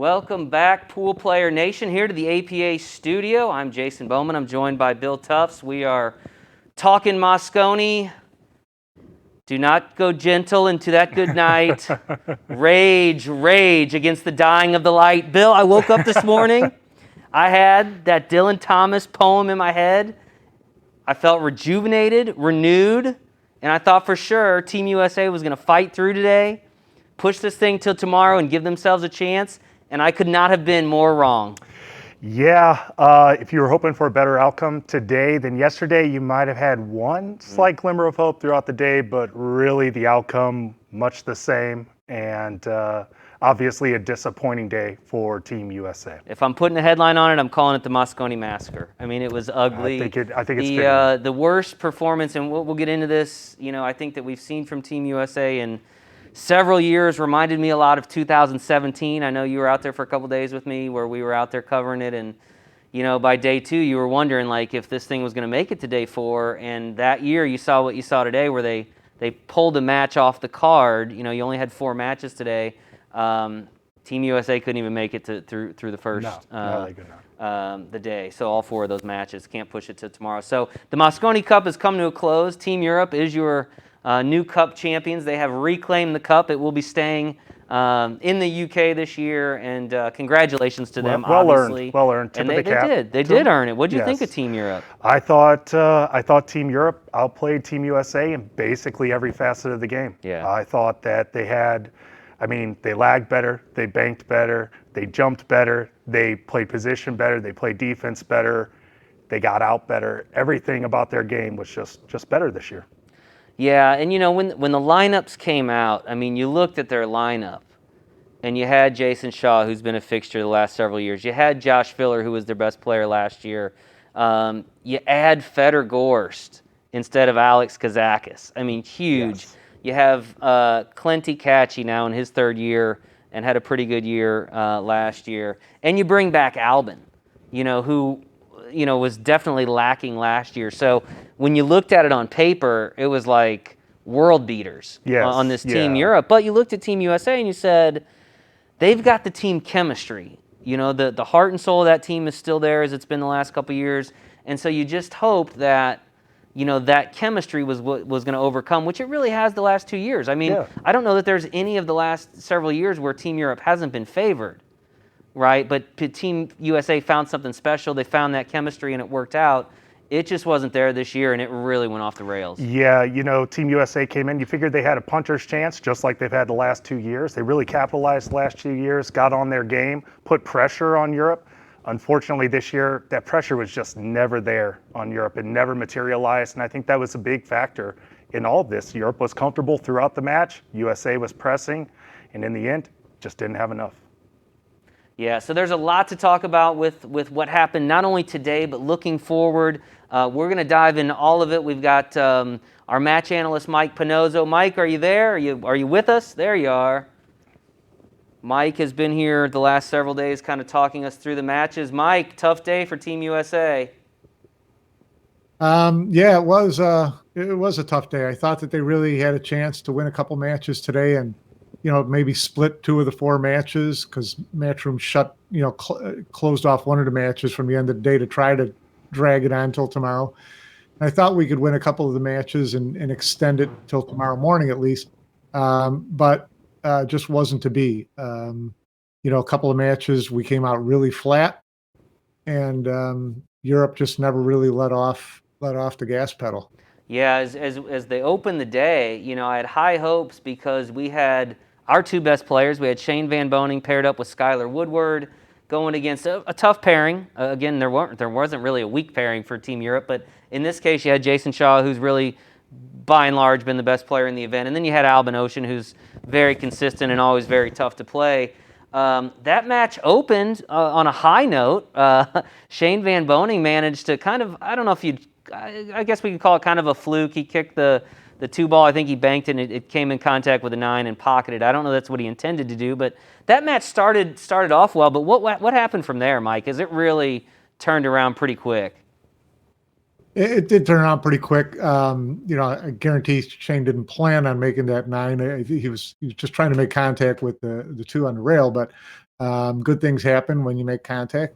Welcome back, Pool Player Nation, here to the APA studio. I'm Jason Bowman. I'm joined by Bill Tufts. We are talking Mosconi. Do not go gentle into that good night. Rage against the dying of the light. Bill, I woke up this morning. I had that Dylan Thomas poem in my head. I felt rejuvenated, renewed, and I thought for sure Team USA was going to fight through today, push this thing till tomorrow and give themselves a chance. And I could not have been more wrong. Yeah, if you were hoping for a better outcome today than yesterday, you might have had one slight glimmer of hope throughout the day, but really the outcome much the same, and obviously a disappointing day for Team USA. If I'm putting a headline on it, I'm calling it the Mosconi Massacre. I mean, it was ugly. I think it's the worst performance, and we'll get into this. You know, I think that we've seen from Team USA in several years. Reminded me a lot of 2017. I know you were out there for a couple days with me where we were out there covering it, and you know, by day 2 you were wondering like if this thing was going to make it to day 4, and that year you saw what you saw today where they pulled a match off the card. You know, you only had 4 matches today. Team USA couldn't even make it through the first no, they could not. The day. So all 4 of those matches can't push it to tomorrow. So the Mosconi Cup has come to a close. Team Europe is your new Cup champions. They have reclaimed the Cup. It will be staying in the UK this year, and congratulations to them. Well obviously. Well earned. Tip of the cap. They did earn it. What did you think of Team Europe? I thought Team Europe outplayed Team USA in basically every facet of the game. Yeah. I thought that they lagged better, they banked better, they jumped better, they played position better, they played defense better, they got out better. Everything about their game was just better this year. Yeah, and you know, when the lineups came out, I mean, you looked at their lineup, and you had Jason Shaw, who's been a fixture the last several years. You had Josh Filler, who was their best player last year. You add Fedor Gorst instead of Alex Kazakis. I mean, huge. Yes. You have Clenty Catchy now in his 3rd year and had a pretty good year last year. And you bring back Albin, you know, who was definitely lacking last year. So when you looked at it on paper, it was like world beaters on this Team Europe. But you looked at Team USA and you said, they've got the team chemistry. You know, the heart and soul of that team is still there as it's been the last couple of years. And so you just hoped that, you know, that chemistry was what was going to overcome, which it really has the last 2 years. I mean, I don't know that there's any of the last several years where Team Europe hasn't been favored. Right, but Team USA found something special. They found that chemistry, and it worked out. It just wasn't there this year, and it really went off the rails. Yeah, you know, Team USA came in. You figured they had a puncher's chance, just like they've had the last 2 years. They really capitalized the last 2 years, got on their game, put pressure on Europe. Unfortunately, this year, that pressure was just never there on Europe. It never materialized, and I think that was a big factor in all of this. Europe was comfortable throughout the match. USA was pressing, and in the end, just didn't have enough. Yeah, so there's a lot to talk about with what happened not only today, but looking forward. We're going to dive into all of it. We've got our match analyst, Mike Panozzo. Mike, are you there? Are you with us? There you are. Mike has been here the last several days kind of talking us through the matches. Mike, tough day for Team USA. Yeah, it was a tough day. I thought that they really had a chance to win a couple matches today and, you know, maybe split 2 of the 4 matches because Matchroom shut, you know, closed off one of the matches from the end of the day to try to drag it on until tomorrow. And I thought we could win a couple of the matches and extend it till tomorrow morning at least, but just wasn't to be. You know, a couple of matches we came out really flat, and Europe just never really let off the gas pedal. Yeah, as they opened the day, you know, I had high hopes because we had our 2 best players. We had Shane Van Boening paired up with Skyler Woodward going against a tough pairing. Again, there wasn't really a weak pairing for Team Europe, but in this case you had Jason Shaw, who's really, by and large, been the best player in the event. And then you had Albin Ocean, who's very consistent and always very tough to play. That match opened on a high note. Shane Van Boening managed to kind of, I don't know if I guess we could call it kind of a fluke. He kicked the 2 ball. I think he banked it, and it came in contact with a 9 and pocketed. I don't know that's what he intended to do, but that match started off well. But what happened from there, Mike? Is it really turned around pretty quick? It did turn around pretty quick. You know, I guarantee Shane didn't plan on making that 9. He was just trying to make contact with the 2 on the rail, but Good things happen when you make contact,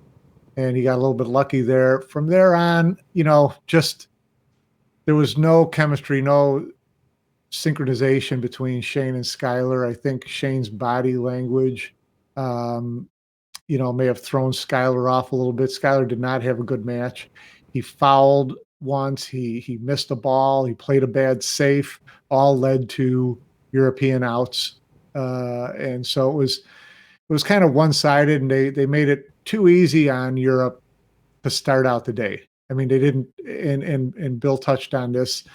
and he got a little bit lucky there. From there on, you know, just there was no chemistry, no synchronization between Shane and Skyler. I think Shane's body language, you know, may have thrown Skyler off a little bit. Skyler did not have a good match. He fouled once. He missed a ball. He played a bad safe. All led to European outs, and so it was kind of one-sided, and they made it too easy on Europe to start out the day. I mean, they didn't, and Bill touched on this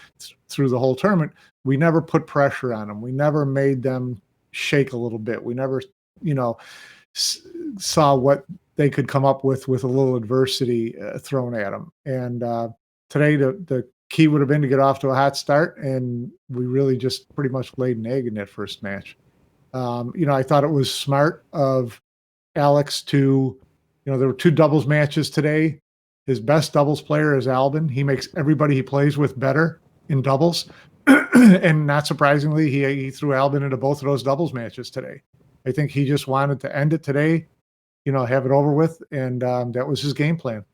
through the whole tournament. We never put pressure on them. We never made them shake a little bit. We never, you know, saw what they could come up with a little adversity thrown at them. And today, the key would have been to get off to a hot start, and we really just pretty much laid an egg in that first match. You know, I thought it was smart of Alex to, you know, there were 2 doubles matches today. His best doubles player is Albin. He makes everybody he plays with better in doubles. And not surprisingly, he threw Albin into both of those doubles matches today. I think he just wanted to end it today, you know, have it over with, and that was his game plan.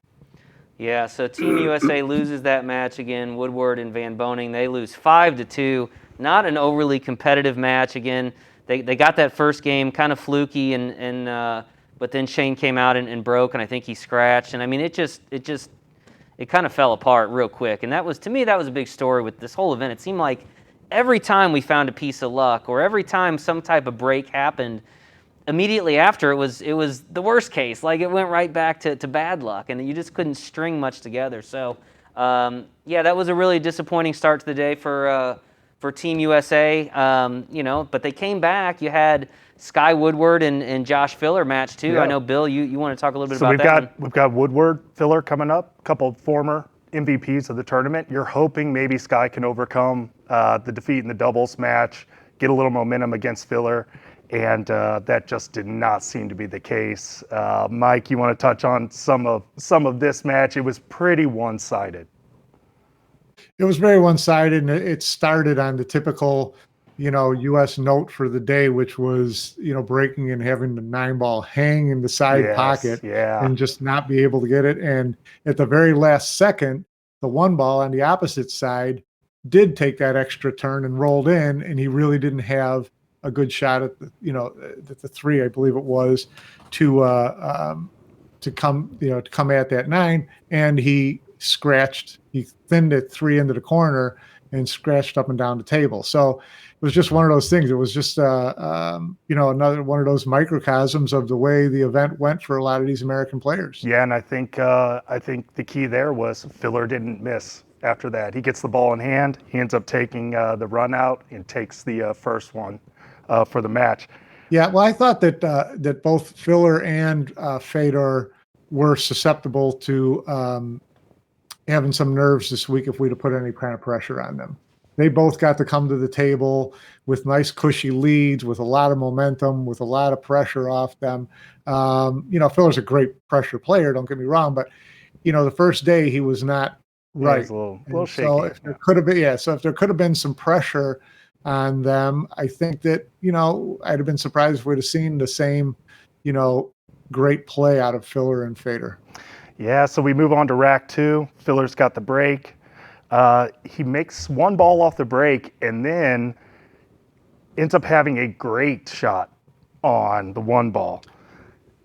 Yeah, so Team USA loses that match again. Woodward and Van Boning, they lose 5-2. Not an overly competitive match again. They got that first game kind of fluky, but then Shane came out and broke, and I think he scratched. And I mean, it kind of fell apart real quick. And that was, to me, that was a big story with this whole event. It seemed like every time we found a piece of luck, or every time some type of break happened, immediately after it was the worst case. Like, it went right back to bad luck, and you just couldn't string much together. So, yeah, that was a really disappointing start to the day for Team USA. You know, but they came back. You had Sky Woodward and Josh Filler match too. Yeah. I know, Bill, you want to talk a little bit about that? We've got Woodward, Filler coming up, a couple of former MVPs of the tournament. You're hoping maybe Sky can overcome the defeat in the doubles match, get a little momentum against Filler, and that just did not seem to be the case. Mike, you want to touch on some of this match? It was pretty one-sided. It was very one-sided, and it started on the typical, you know, U.S. note for the day, which was, you know, breaking and having the 9-ball hang in the side pocket and just not be able to get it. And at the very last second, the 1-ball on the opposite side did take that extra turn and rolled in, and he really didn't have a good shot at the, you know, at the 3, I believe it was, to come at that 9, and he thinned it 3 into the corner and scratched up and down the table. So it was just one of those things. It was just, you know, another one of those microcosms of the way the event went for a lot of these American players. Yeah, and I think the key there was Filler didn't miss after that. He gets the ball in hand. He ends up taking the run out and takes the first one for the match. Yeah, well, I thought that both Filler and Fedor were susceptible to having some nerves this week if we'd have put any kind of pressure on them. They both got to come to the table with nice cushy leads, with a lot of momentum, with a lot of pressure off them. You know, Filler's a great pressure player, don't get me wrong, but, you know, the first day he was not right. He was a little shaky. So if there could have been, so if there could have been some pressure on them, I think that, you know, I'd have been surprised if we'd have seen the same, you know, great play out of Filler and Fedor. Yeah, so we move on to rack 2. Filler's got the break. He makes 1 ball off the break and then ends up having a great shot on the 1 ball.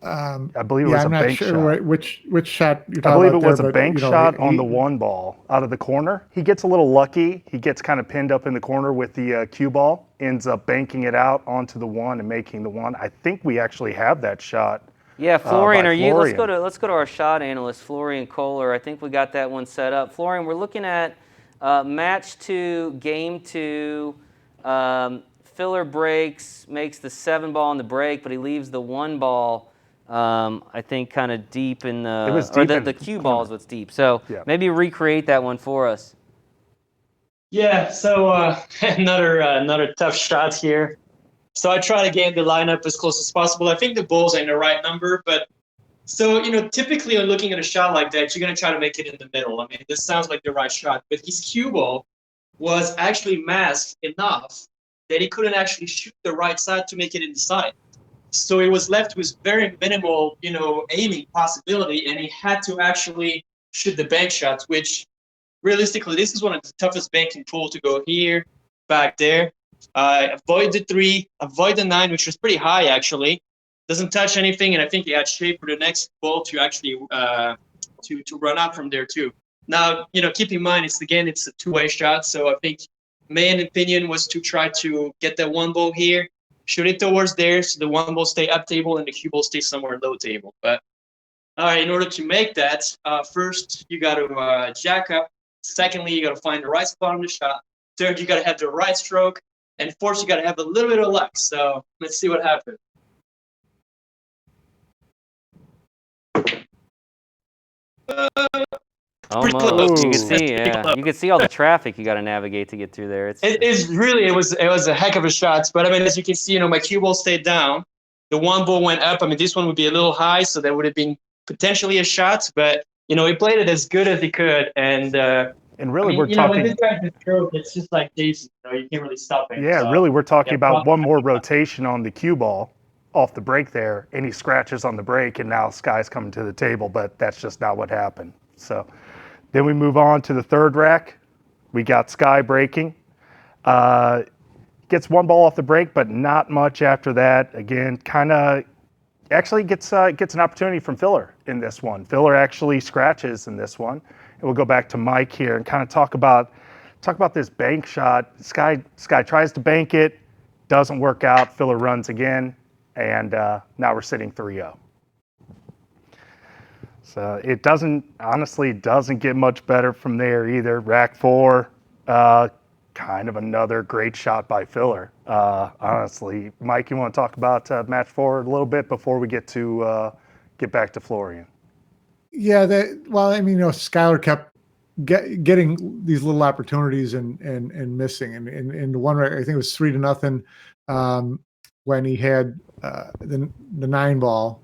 I believe it was a bank shot. I'm not sure which shot you're talking about. I believe it was a bank shot on the 1 ball out of the corner. He gets a little lucky. He gets kind of pinned up in the corner with the cue ball, ends up banking it out onto the 1 and making the 1. I think we actually have that shot. Yeah, Florian, let's go to our shot analyst, Florian Kohler. I think we got that one set up. Florian, we're looking at match 2, game 2. Filler breaks, makes the 7-ball on the break, but he leaves the 1 ball, I think, kind of deep in the. It was deep or the cue ball is what's deep. So maybe recreate that one for us. Yeah. So another tough shot here. So I try to game the lineup as close as possible. I think the balls are in the right number, but so, you know, typically when looking at a shot like that, you're going to try to make it in the middle. I mean, this sounds like the right shot, but his cue ball was actually masked enough that he couldn't actually shoot the right side to make it inside. So he was left with very minimal, aiming possibility, and he had to actually shoot the bank shots, which realistically, this is one of the toughest banking tools to go here, back there. Avoid the 3, avoid the 9, which was pretty high actually. Doesn't touch anything, and I think he had shape for the next ball to actually to run out from there too. Now, keep in mind it's a two-way shot, so I think main opinion was to try to get that one ball here, shoot it towards there, so the one ball stay up table and the cue ball stay somewhere low table. But in order to make that, first you got to jack up. Secondly, you got to find the right spot on the shot. Third, you got to have the right stroke. And fourth, you got to have a little bit of luck. So let's see what happens. Almost. You can see, yeah. You can see all the traffic you got to navigate to get through there. It was a heck of a shot. But I mean, as you can see, my cue ball stayed down. The one ball went up. I mean, this one would be a little high, so that would have been potentially a shot. But he played it as good as he could, and really, we're talking. When this guy's a stroke, it's just like Jason. You can't really stop him. Yeah, so, really, we're talking about one more rotation on the cue ball off the break there, and he scratches on the break, and now Sky's coming to the table, but that's just not what happened. So then we move on to the third rack. We got Sky breaking. Gets one ball off the break, but not much after that. Again, kind of actually gets an opportunity from Filler in this one. Filler actually scratches in this one. And we'll go back to Mike here and kind of talk about this bank shot. Sky tries to bank it, doesn't work out. Filler runs again, and now we're sitting 3-0. So it honestly doesn't get much better from there either. Rack 4, kind of another great shot by Filler. Honestly, Mike, you want to talk about match 4 a little bit before we get back to Florian? Yeah, Skyler kept getting these little opportunities and missing. And in the one, I think it was 3-0 when he had the 9 ball,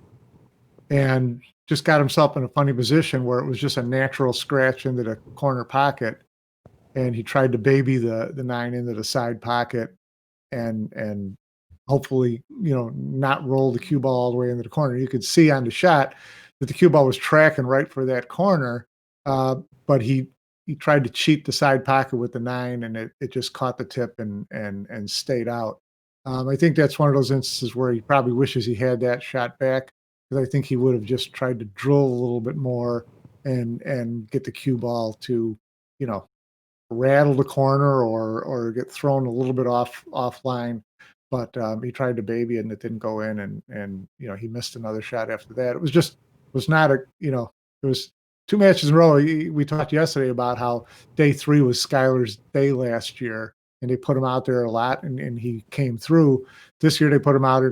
and just got himself in a funny position where it was just a natural scratch into the corner pocket. And he tried to baby the 9 into the side pocket and hopefully, not roll the cue ball all the way into the corner. You could see on the shot that the cue ball was tracking right for that corner, but he tried to cheat the side pocket with the 9, and it just caught the tip and stayed out. I think that's one of those instances where he probably wishes he had that shot back, because I think he would have just tried to drill a little bit more and get the cue ball to, rattle the corner or get thrown a little bit offline. But he tried to baby it and it didn't go in, and he missed another shot after that. It was 2 matches in a row. We talked yesterday about how day 3 was Skyler's day last year, and they put him out there a lot, and he came through. This year they put him out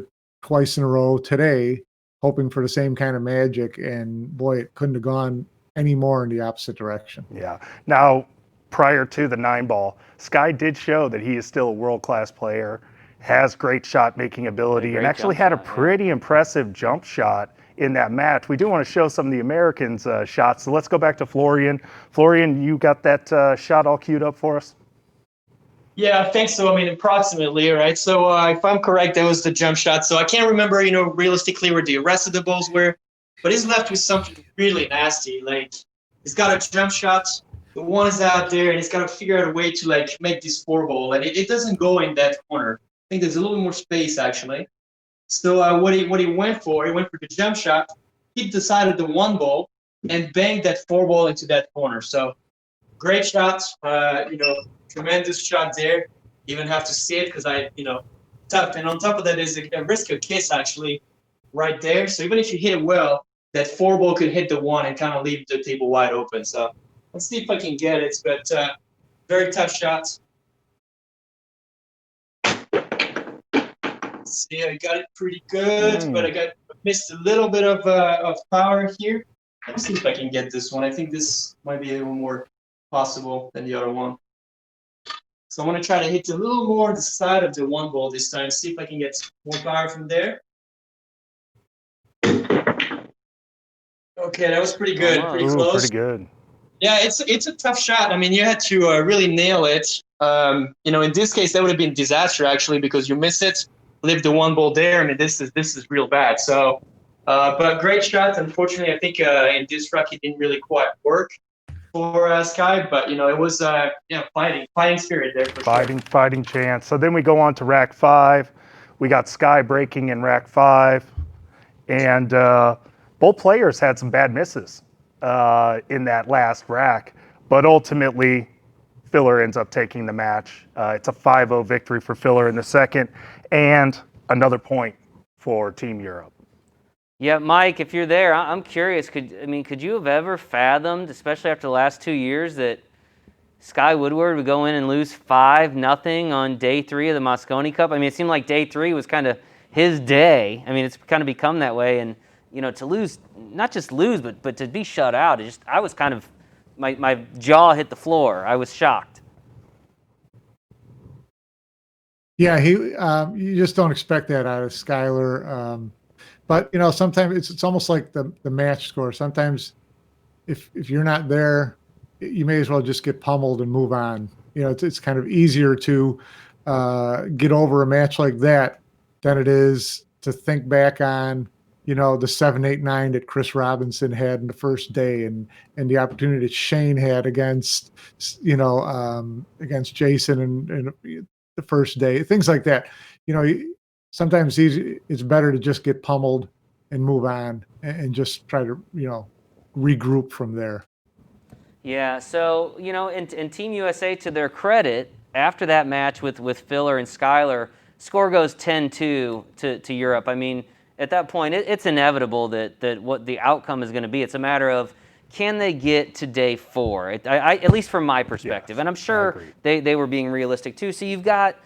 twice in a row today, hoping for the same kind of magic, and boy, it couldn't have gone any more in the opposite direction. Yeah. Now, prior to the 9 ball, Sky did show that he is still a world-class player, has great shot-making ability, and actually had a pretty impressive jump shot in that match. We do want to show some of the Americans' shots, so let's go back to Florian. Florian, you got that shot all queued up for us? Yeah, I think so. I mean, approximately, right? So if I'm correct, that was the jump shot. So I can't remember, realistically where the rest of the balls were, but he's left with something really nasty. Like, he's got a jump shot, the one is out there, and he's got to figure out a way to, make this 4 ball, and it doesn't go in that corner. I think there's a little more space, actually. So what he went for the jump shot, hit the side of the 1 ball, and banged that 4 ball into that corner. So great shot, tremendous shot there. Even have to see it because tough. And on top of that, there's a risk of kiss actually right there. So even if you hit it well, that 4 ball could hit the 1 and kind of leave the table wide open. So let's see if I can get it. But very tough shot. See, I got it pretty good, but I missed a little bit of power here. Let's see if I can get this one. I think this might be a little more possible than the other one. So I'm going to try to hit a little more the side of the 1 ball this time, see if I can get more power from there. Okay, that was pretty good, pretty close. Pretty good. Yeah, it's a tough shot. I mean, you had to really nail it. In this case, that would have been disaster, actually, because you miss it. live the one ball there. I mean, this is real bad. So, but great shots. Unfortunately, I think in this rack it didn't really quite work for Sky, but it was fighting spirit there for sure. Fighting chance. So then we go on to rack 5. We got Sky breaking in rack 5, and both players had some bad misses in that last rack, but ultimately Filler ends up taking the match. It's a 5-0 victory for Filler in the second, and another point for Team Europe. Yeah, Mike, if you're there, I'm curious. Could you have ever fathomed, especially after the last 2 years, that Sky Woodward would go in and lose 5-0 on day 3 of the Mosconi Cup? I mean, it seemed like day 3 was kind of his day. I mean, it's kind of become that way, and to lose, not just lose, but to be shut out. I was kind of, my jaw hit the floor. I was shocked. Yeah, you just don't expect that out of Skyler. But sometimes it's almost like the match score. Sometimes if you're not there, you may as well just get pummeled and move on. It's kind of easier to get over a match like that than it is to think back on the 7-8-9 that Chris Robinson had in the first day, and the opportunity that Shane had against Jason and the first day, things like that. Sometimes it's better to just get pummeled and move on and just try to regroup from there. Yeah, so in Team USA, to their credit, after that match with Filler and Skyler, score goes 10-2 to Europe. I mean, at that point, it's inevitable that what the outcome is going to be. It's a matter of, can they get to day 4? At least from my perspective, Yes, and I'm sure they were being realistic too. So you've got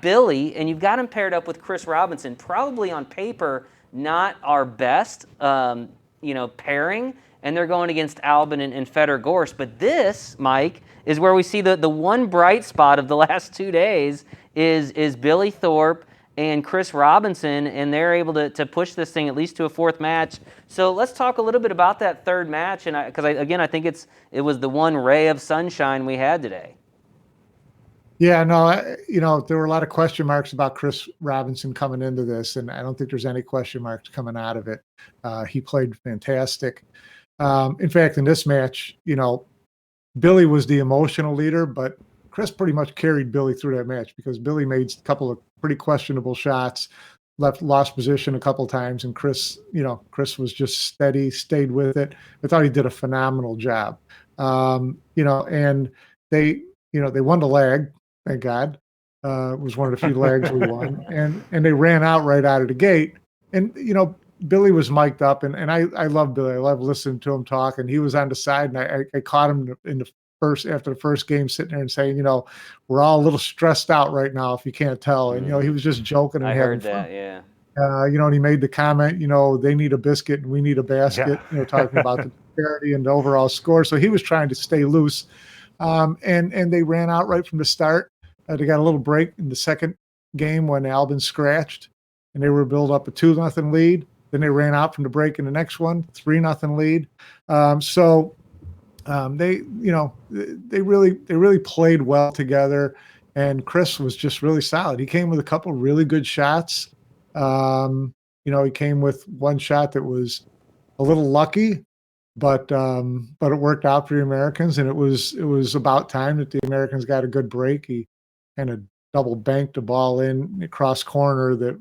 Billy, and you've got him paired up with Chris Robinson. Probably on paper, not our best pairing. And they're going against Albin and Fedor Gorst. But this, Mike, is where we see the one bright spot of the last 2 days is Billy Thorpe and Chris Robinson, and they're able to push this thing at least to a 4th match. So let's talk a little bit about that 3rd match, and because I think it was the one ray of sunshine we had today. Yeah, no, there were a lot of question marks about Chris Robinson coming into this, and I don't think there's any question marks coming out of it. He played fantastic. In fact, in this match, Billy was the emotional leader, but Chris pretty much carried Billy through that match because Billy made a couple of pretty questionable shots, lost position a couple times, and Chris was just steady, stayed with it. I thought he did a phenomenal job. And they won the lag, thank God. It was one of the few lags we won, and they ran right out of the gate, and Billy was mic'd up, and I love Billy. I love listening to him talk, and he was on the side, and I caught him after the first game sitting there and saying, we're all a little stressed out right now if you can't tell. And, he was just joking and having fun. That, yeah. And he made the comment, they need a biscuit and we need a basket, talking about the disparity and the overall score. So he was trying to stay loose. And they ran out right from the start. They got a little break in the second game when Albin scratched, and they were built up a 2-0 lead. Then they ran out from the break in the next one, 3-0 lead. They really played well together, and Chris was just really solid. He came with a couple really good shots. He came with one shot that was a little lucky, but it worked out for the Americans, and it was about time that the Americans got a good break. He kind of double banked the ball in across corner that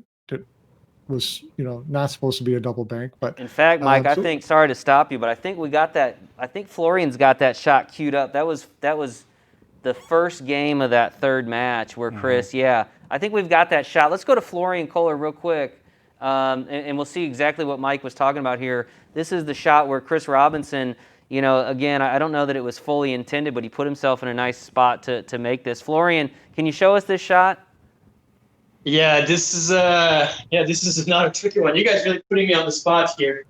was not supposed to be a double bank. But in fact, Mike, I think, sorry to stop you, but I think we got that. I think Florian's got that shot queued up. That was the first game of that 3rd match where Chris. Yeah, I think we've got that shot. Let's go to Florian Kohler real quick, and we'll see exactly what Mike was talking about here. This is the shot where Chris Robinson. Again, I don't know that it was fully intended, but he put himself in a nice spot to make this. Florian, can you show us this shot? Yeah, this is not a tricky one. You guys really putting me on the spot here.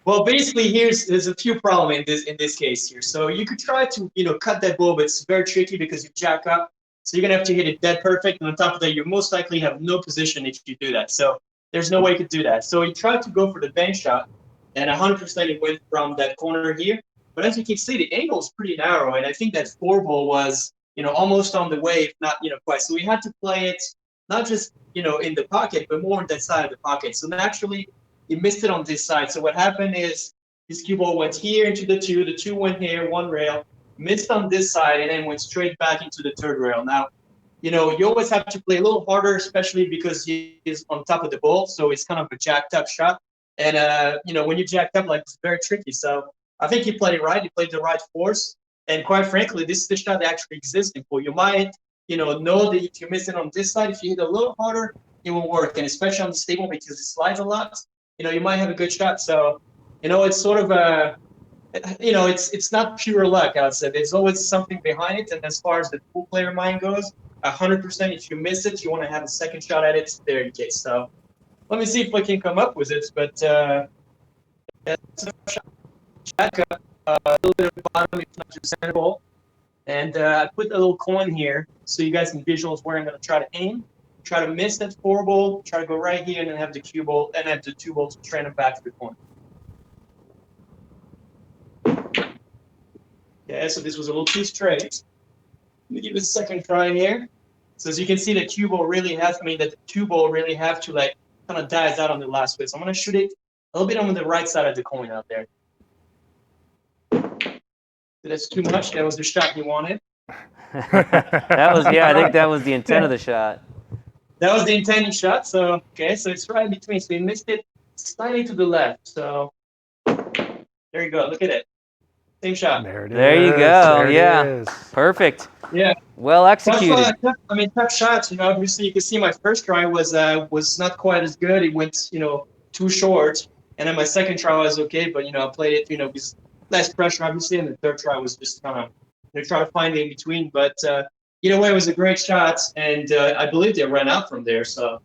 Well, basically, there's a few problems in this case here. So you could try to cut that ball, but it's very tricky because you jack up. So you're gonna have to hit it dead perfect, and on top of that, you most likely have no position if you do that. So there's no way you could do that. So he tried to go for the bank shot, and 100% it went from that corner here. But as you can see, the angle is pretty narrow, and I think that 4 ball was almost on the wave, not, quite. So we had to play it not just, in the pocket, but more on that side of the pocket. So naturally, he missed it on this side. So what happened is his cue ball went here into the two went here, one rail, missed on this side, and then went straight back into the third rail. Now, you always have to play a little harder, especially because he is on top of the ball. So it's kind of a jacked up shot. And, when you jacked up, it's very tricky. So I think he played it right. He played the right force. And quite frankly, this is the shot that actually exists for. You might, know that if you miss it on this side, if you hit a little harder, it will work. And especially on this table because it slides a lot, you might have a good shot. So, it's sort of it's not pure luck, I would say. There's always something behind it. And as far as the pool player mind goes, 100%, if you miss it, you want to have a second shot at it there in case. So let me see if I can come up with it. But jack up a little bit at the bottom, if not your center ball. And I put a little coin here so you guys can visualize where I'm going to try to aim. Try to miss that 4 ball, try to go right here, and then have the cue ball, and have the 2 balls train it back to the coin. Yeah, so this was a little too straight. Let me give it a second try here. So as you can see, the cue ball really has, the 2 ball really have to kind of dies out on the last bit. So I'm going to shoot it a little bit on the right side of the coin out there. That's too much. That was the shot he wanted. That was, I think that was the intent of the shot. That was the intended shot. So, okay, so it's right in between. So he missed it slightly to the left. So there you go. Look at it. Same shot. There it is. There you go. There Yeah. it is. Perfect. Yeah. Well executed. Tough shots. Obviously you can see my first try was not quite as good. It went, too short. And then my second try was okay, but I played it, with less pressure obviously, and the third try was just kind of try to find it in between. But either way, it was a great shot, and I believe they ran out from there. So.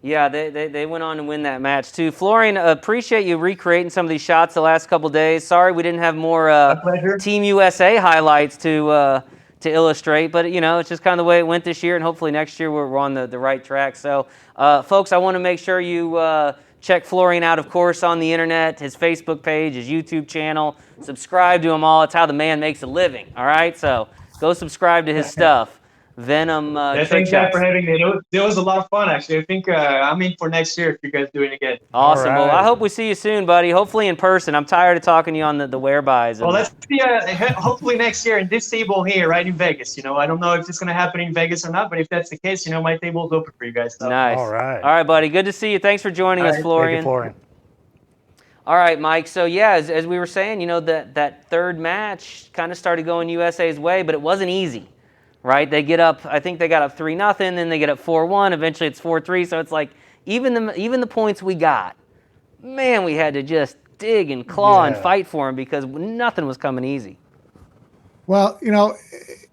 Yeah, they went on to win that match too. Florian, appreciate you recreating some of these shots the last couple days. Sorry we didn't have more Team USA highlights to illustrate, but it's just kind of the way it went this year, and hopefully next year we're on the right track. So, folks, I want to make sure you check Florian out, of course, on the internet, his Facebook page, his YouTube channel. Subscribe to him all. It's how the man makes a living. All right, so go subscribe to his stuff. Venom. Thanks for having me. It was a lot of fun, actually. I think I'm in for next year if you guys do it again. Awesome. Right. Well, I hope we see you soon, buddy. Hopefully in person. I'm tired of talking to you on the whereabys. Well, let's see. Hopefully next year in this table here, right in Vegas. I don't know if it's going to happen in Vegas or not, but if that's the case, my table is open for you guys. So. Nice. All right, buddy. Good to see you. Thanks for joining us, Florian. Thank you, Florian. All right, Mike. So, yeah, as we were saying, that third match kind of started going USA's way, but it wasn't easy. Right, they get up. I think they got up 3-0. Then they get up 4-1. Eventually, it's 4-3. So it's like even the points we got, man, we had to just dig and claw and fight for them because nothing was coming easy. Well,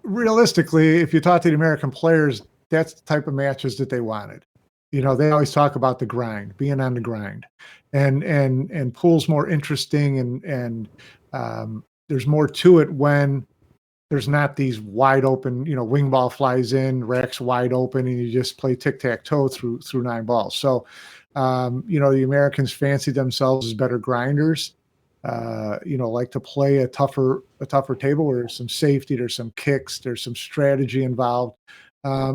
realistically, if you talk to the American players, that's the type of matches that they wanted. They always talk about the grind, being on the grind, and pool's more interesting, and there's more to it when there's not these wide open, wing ball flies in, racks wide open, and you just play tic-tac-toe through 9 balls. So, the Americans fancy themselves as better grinders, like to play a tougher table where there's some safety, there's some kicks, there's some strategy involved.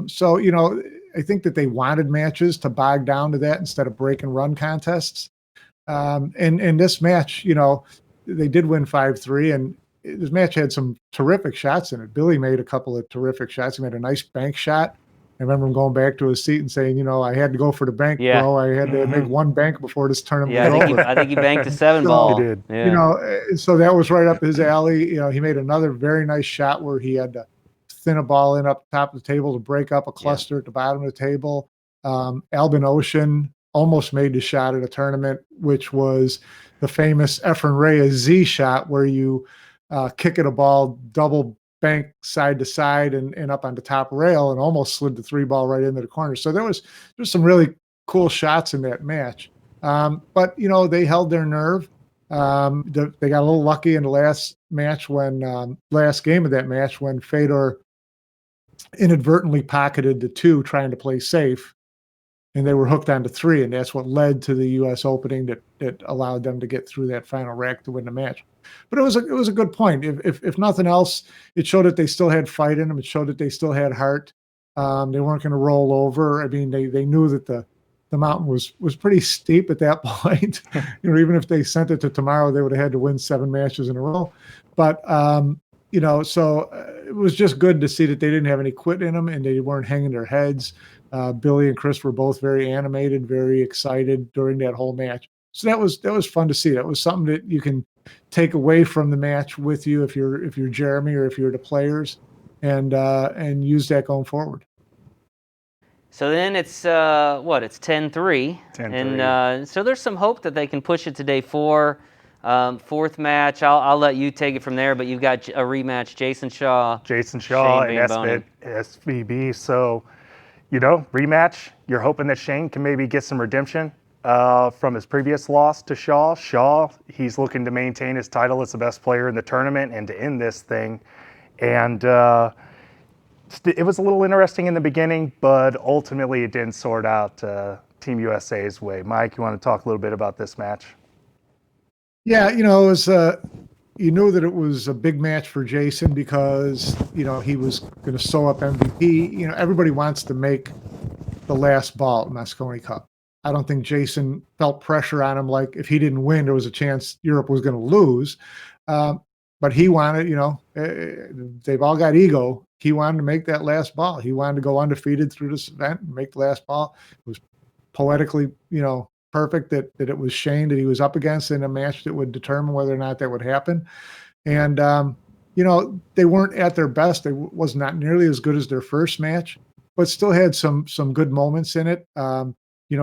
So, I think that they wanted matches to bog down to that instead of break and run contests. And this match, they did win 5-3, and this match had some terrific shots in it. Billy made a couple of terrific shots. He made a nice bank shot. I remember him going back to his seat and saying, I had to go for the bank, bro. I had to make one bank before this tournament was over. I think he banked a 7 ball. He did. Yeah. So that was right up his alley. He made another very nice shot where he had to thin a ball in up top of the table to break up a cluster at the bottom of the table. Albin Ocean almost made the shot at a tournament, which was the famous Efren Reyes Z shot where you kick at a ball, double bank side to side and up on the top rail, and almost slid the 3 ball right into the corner. So there's some really cool shots in that match. But they held their nerve. They got a little lucky in the last match last game of that match when Fedor inadvertently pocketed the 2 trying to play safe. and they were hooked onto 3, and that's what led to the U.S. opening that allowed them to get through that final rack to win the match. But it was a good point. If nothing else, it showed that they still had fight in them. It showed that they still had heart. They weren't going to roll over. I mean, they knew that the mountain was pretty steep at that point. Even if they sent it to tomorrow, they would have had to win 7 matches in a row. But so it was just good to see that they didn't have any quit in them and they weren't hanging their heads. Billy and Chris were both very animated, very excited during that whole match. So that was fun to see. That was something that you can take away from the match with you if you're Jeremy or if you're the players, and use that going forward. So then it's it's 10-3. 10-3. And so there's some hope that they can push it to day 4. 4th match, I'll let you take it from there, but you've got a rematch, Jason Shaw and Bowman. SVB. So, rematch. You're hoping that Shane can maybe get some redemption from his previous loss to Shaw. Shaw, he's looking to maintain his title as the best player in the tournament and to end this thing. And it was a little interesting in the beginning, but ultimately it didn't sort out Team USA's way. Mike, you want to talk a little bit about this match? Yeah, it was you knew that it was a big match for Jason because he was going to sew up MVP. Everybody wants to make the last ball at Mosconi Cup. I don't think Jason felt pressure on him like if he didn't win, there was a chance Europe was going to lose. But he wanted, they've all got ego. He wanted to make that last ball. He wanted to go undefeated through this event and make the last ball. It was poetically, perfect that it was Shane that he was up against in a match that would determine whether or not that would happen. And, they weren't at their best. They was not nearly as good as their first match, but still had some good moments in it.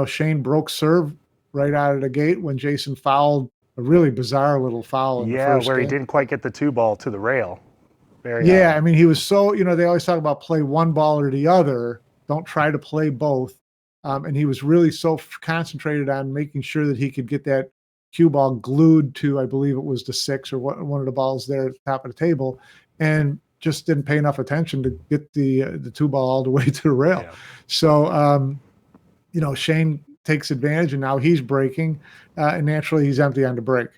Shane broke serve right out of the gate when Jason fouled a really bizarre little foul. Yeah, where he didn't quite get the 2 ball to the rail. I mean, he was so, they always talk about play one ball or the other. Don't try to play both. And he was really so concentrated on making sure that he could get that cue ball glued to, I believe it was the 6 or one of the balls there at the top of the table, and just didn't pay enough attention to get the 2 ball all the way to the rail. Yeah. So, Shane takes advantage, and now he's breaking, and naturally he's empty on the break.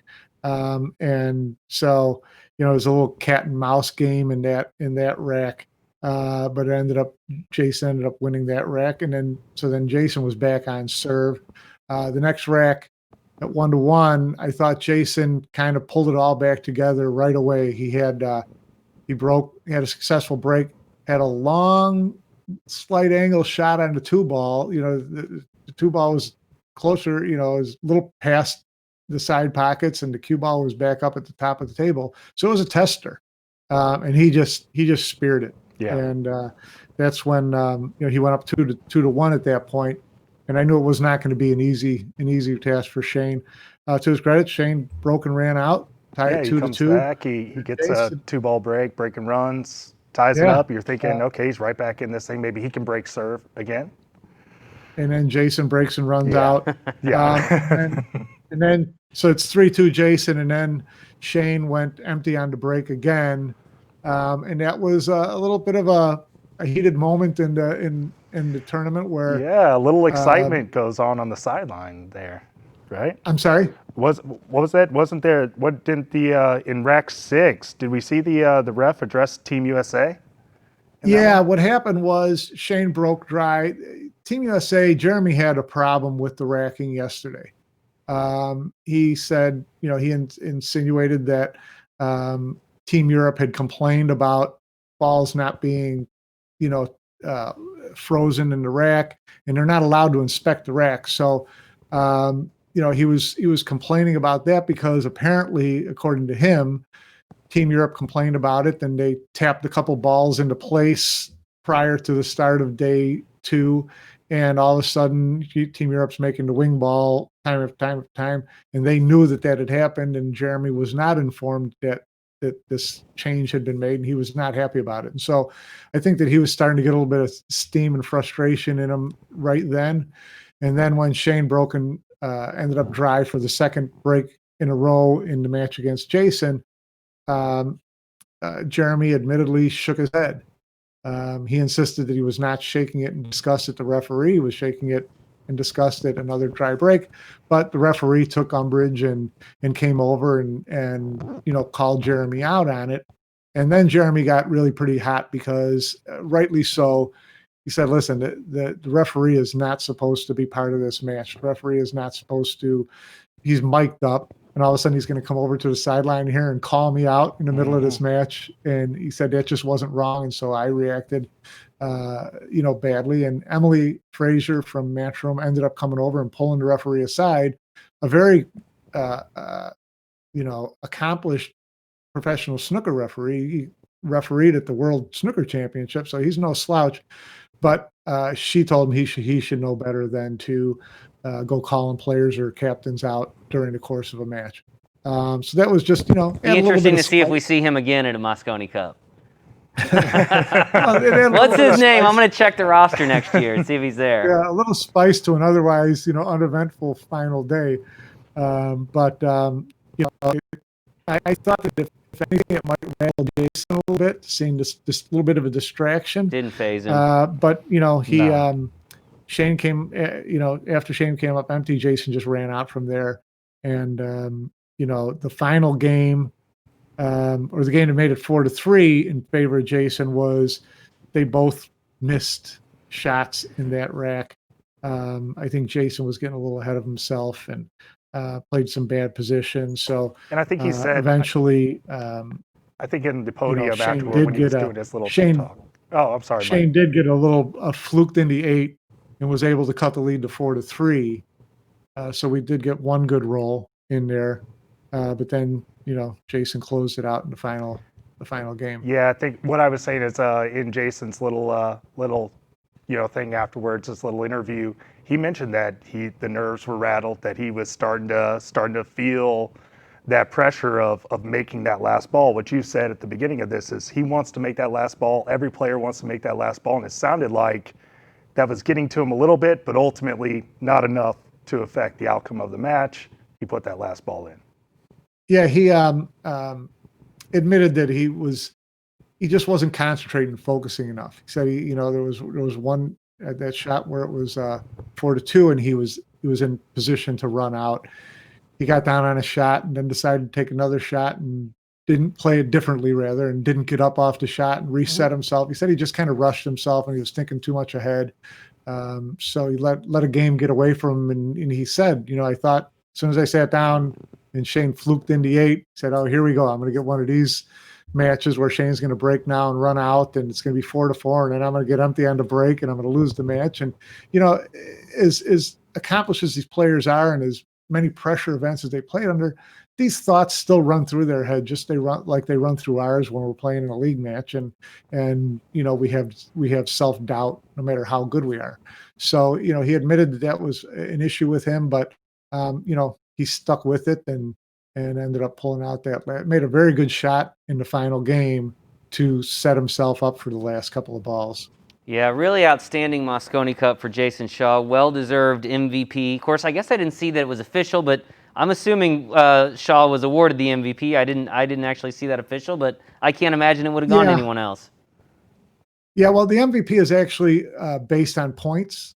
And so, it was a little cat and mouse game in that rack. But Jason ended up winning that rack. And then Jason was back on serve. The next rack at 1-1, I thought Jason kind of pulled it all back together right away. He had a successful break, had a long slight angle shot on the 2 ball. The 2 ball was closer, was a little past the side pockets, and the cue ball was back up at the top of the table. So it was a tester. And he just speared it. Yeah. And that's when he went up 2-1 at that point, and I knew it was not going to be an easy task for Shane. To his credit, Shane broke and ran out, tied it 2-2. He comes back. He gets a 2-ball break and runs, ties it up. You're thinking, okay, he's right back in this thing. Maybe he can break serve again. And then Jason breaks and runs out. Yeah. And then so it's 3-2 Jason, and then Shane went empty on the break again. And that was a little bit of a heated moment in the tournament where a little excitement goes on the sideline there, right? I'm sorry. What was that? Wasn't there? What didn't the in rack 6? Did we see the ref address Team USA? Yeah, what happened was Shane broke dry. Team USA, Jeremy had a problem with the racking yesterday. He said, he insinuated that Team Europe had complained about balls not being, frozen in the rack, and they're not allowed to inspect the rack. So, he was complaining about that because apparently, according to him, Team Europe complained about it. Then they tapped a couple balls into place prior to the start of day 2, and all of a sudden, Team Europe's making the wing ball time after time, and they knew that had happened, and Jeremy was not informed that this change had been made, and he was not happy about it. And so I think that he was starting to get a little bit of steam and frustration in him right then. And then when Shane broke and ended up dry for the second break in a row in the match against Jason, Jeremy admittedly shook his head. He insisted that he was not shaking it in disgust at the referee. He was shaking it and discussed it, another dry break. But the referee took umbrage and came over and called Jeremy out on it. And then Jeremy got really pretty hot because, rightly so, he said, listen, the referee is not supposed to be part of this match. The referee is not supposed to, he's mic'd up, and all of a sudden he's going to come over to the sideline here and call me out in the middle of this match. And he said that just wasn't wrong. And so I reacted, badly. And Emily Frazier from Matchroom ended up coming over and pulling the referee aside, a very, accomplished professional snooker referee. He refereed at the World Snooker Championship, so he's no slouch. But she told him he should know better than to go calling players or captains out during the course of a match. So that was just, Be interesting to see if we see him again at a Mosconi Cup. What's his name? I'm going to check the roster next year and see if he's there. Yeah, a little spice to an otherwise, uneventful final day. I thought that if anything, it might rattle Jason a little bit, seeing this little bit of a distraction. Didn't phase him. Shane came, after Shane came up empty, Jason just ran out from there. And, the final game, or the game that made it 4-3 in favor of Jason, was they both missed shots in that rack. I think Jason was getting a little ahead of himself and played some bad positions. So, and I think he said eventually, I think in the podium Shane afterward when he was doing his little talk. Oh, I'm sorry, Shane Mike. did get a fluked in the 8 and was able to cut the lead to 4-3. So we did get one good roll in there, but then Jason closed it out in the final game. Yeah, I think what I was saying is in Jason's little thing afterwards, this little interview, he mentioned that the nerves were rattled, that he was starting to feel that pressure of making that last ball. What you said at the beginning of this is he wants to make that last ball. Every player wants to make that last ball, and it sounded like that was getting to him a little bit, but ultimately not enough to affect the outcome of the match. He put that last ball in. Yeah, he admitted that he just wasn't concentrating and focusing enough. He said there was one at that shot where it was 4-2 and he was in position to run out. He got down on a shot and then decided to take another shot and didn't play it differently, rather, and didn't get up off the shot and reset himself. He said he just kind of rushed himself and he was thinking too much ahead. So he let a game get away from him. And he said, I thought as soon as I sat down and Shane fluked in the 8, said, oh, here we go. I'm going to get one of these matches where Shane's going to break now and run out, and it's going to be 4-4, and then I'm going to get empty on the break and I'm going to lose the match. And, as accomplished as these players are and as many pressure events as they played under, these thoughts still run through their head. Just they run through ours when we're playing in a league match, and we have self-doubt no matter how good we are. So he admitted that was an issue with him, but he stuck with it and ended up pulling out made a very good shot in the final game to set himself up for the last couple of balls. Yeah, really outstanding Mosconi Cup for Jason Shaw. Well-deserved MVP. Of course, I guess I didn't see that it was official, but I'm assuming Shaw was awarded the MVP. I didn't actually see that official, but I can't imagine it would have gone to anyone else. Yeah, well, the MVP is actually based on points.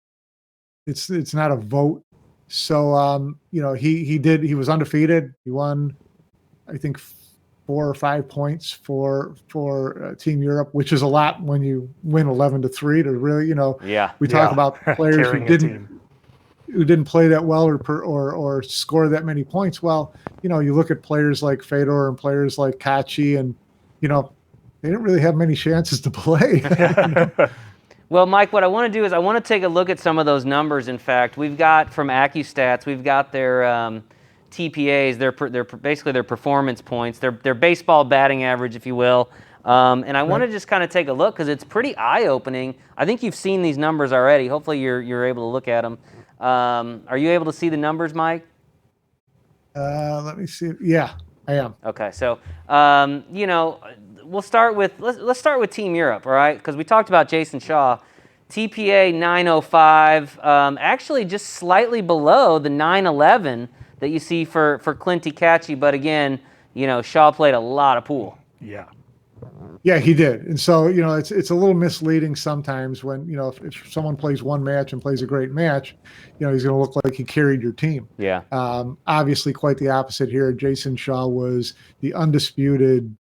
It's not a vote. So he was undefeated. He won, I think, 4 or 5 points for Team Europe, which is a lot when you win 11-3 to really, we talk about players who didn't play that well or score that many points. Well, you look at players like Fedor and players like Kachi, and they didn't really have many chances to play. Well, Mike, what I want to do is I want to take a look at some of those numbers. In fact, we've got from AccuStats, we've got their TPAs, their basically their performance points, their baseball batting average, if you will. And I want to just kind of take a look because it's pretty eye-opening. I think you've seen these numbers already. Hopefully you're able to look at them. Are you able to see the numbers, Mike? Let me see. Yeah, I am. Okay, so we'll start with let's start with Team Europe, all right? Because we talked about Jason Shaw. TPA 905, actually just slightly below the 911 that you see for Clinty Catchy, but again, Shaw played a lot of pool. Yeah. Yeah, he did. And so, it's a little misleading sometimes when, if someone plays one match and plays a great match, he's going to look like he carried your team. Yeah. Obviously quite the opposite here. Jason Shaw was the undisputed,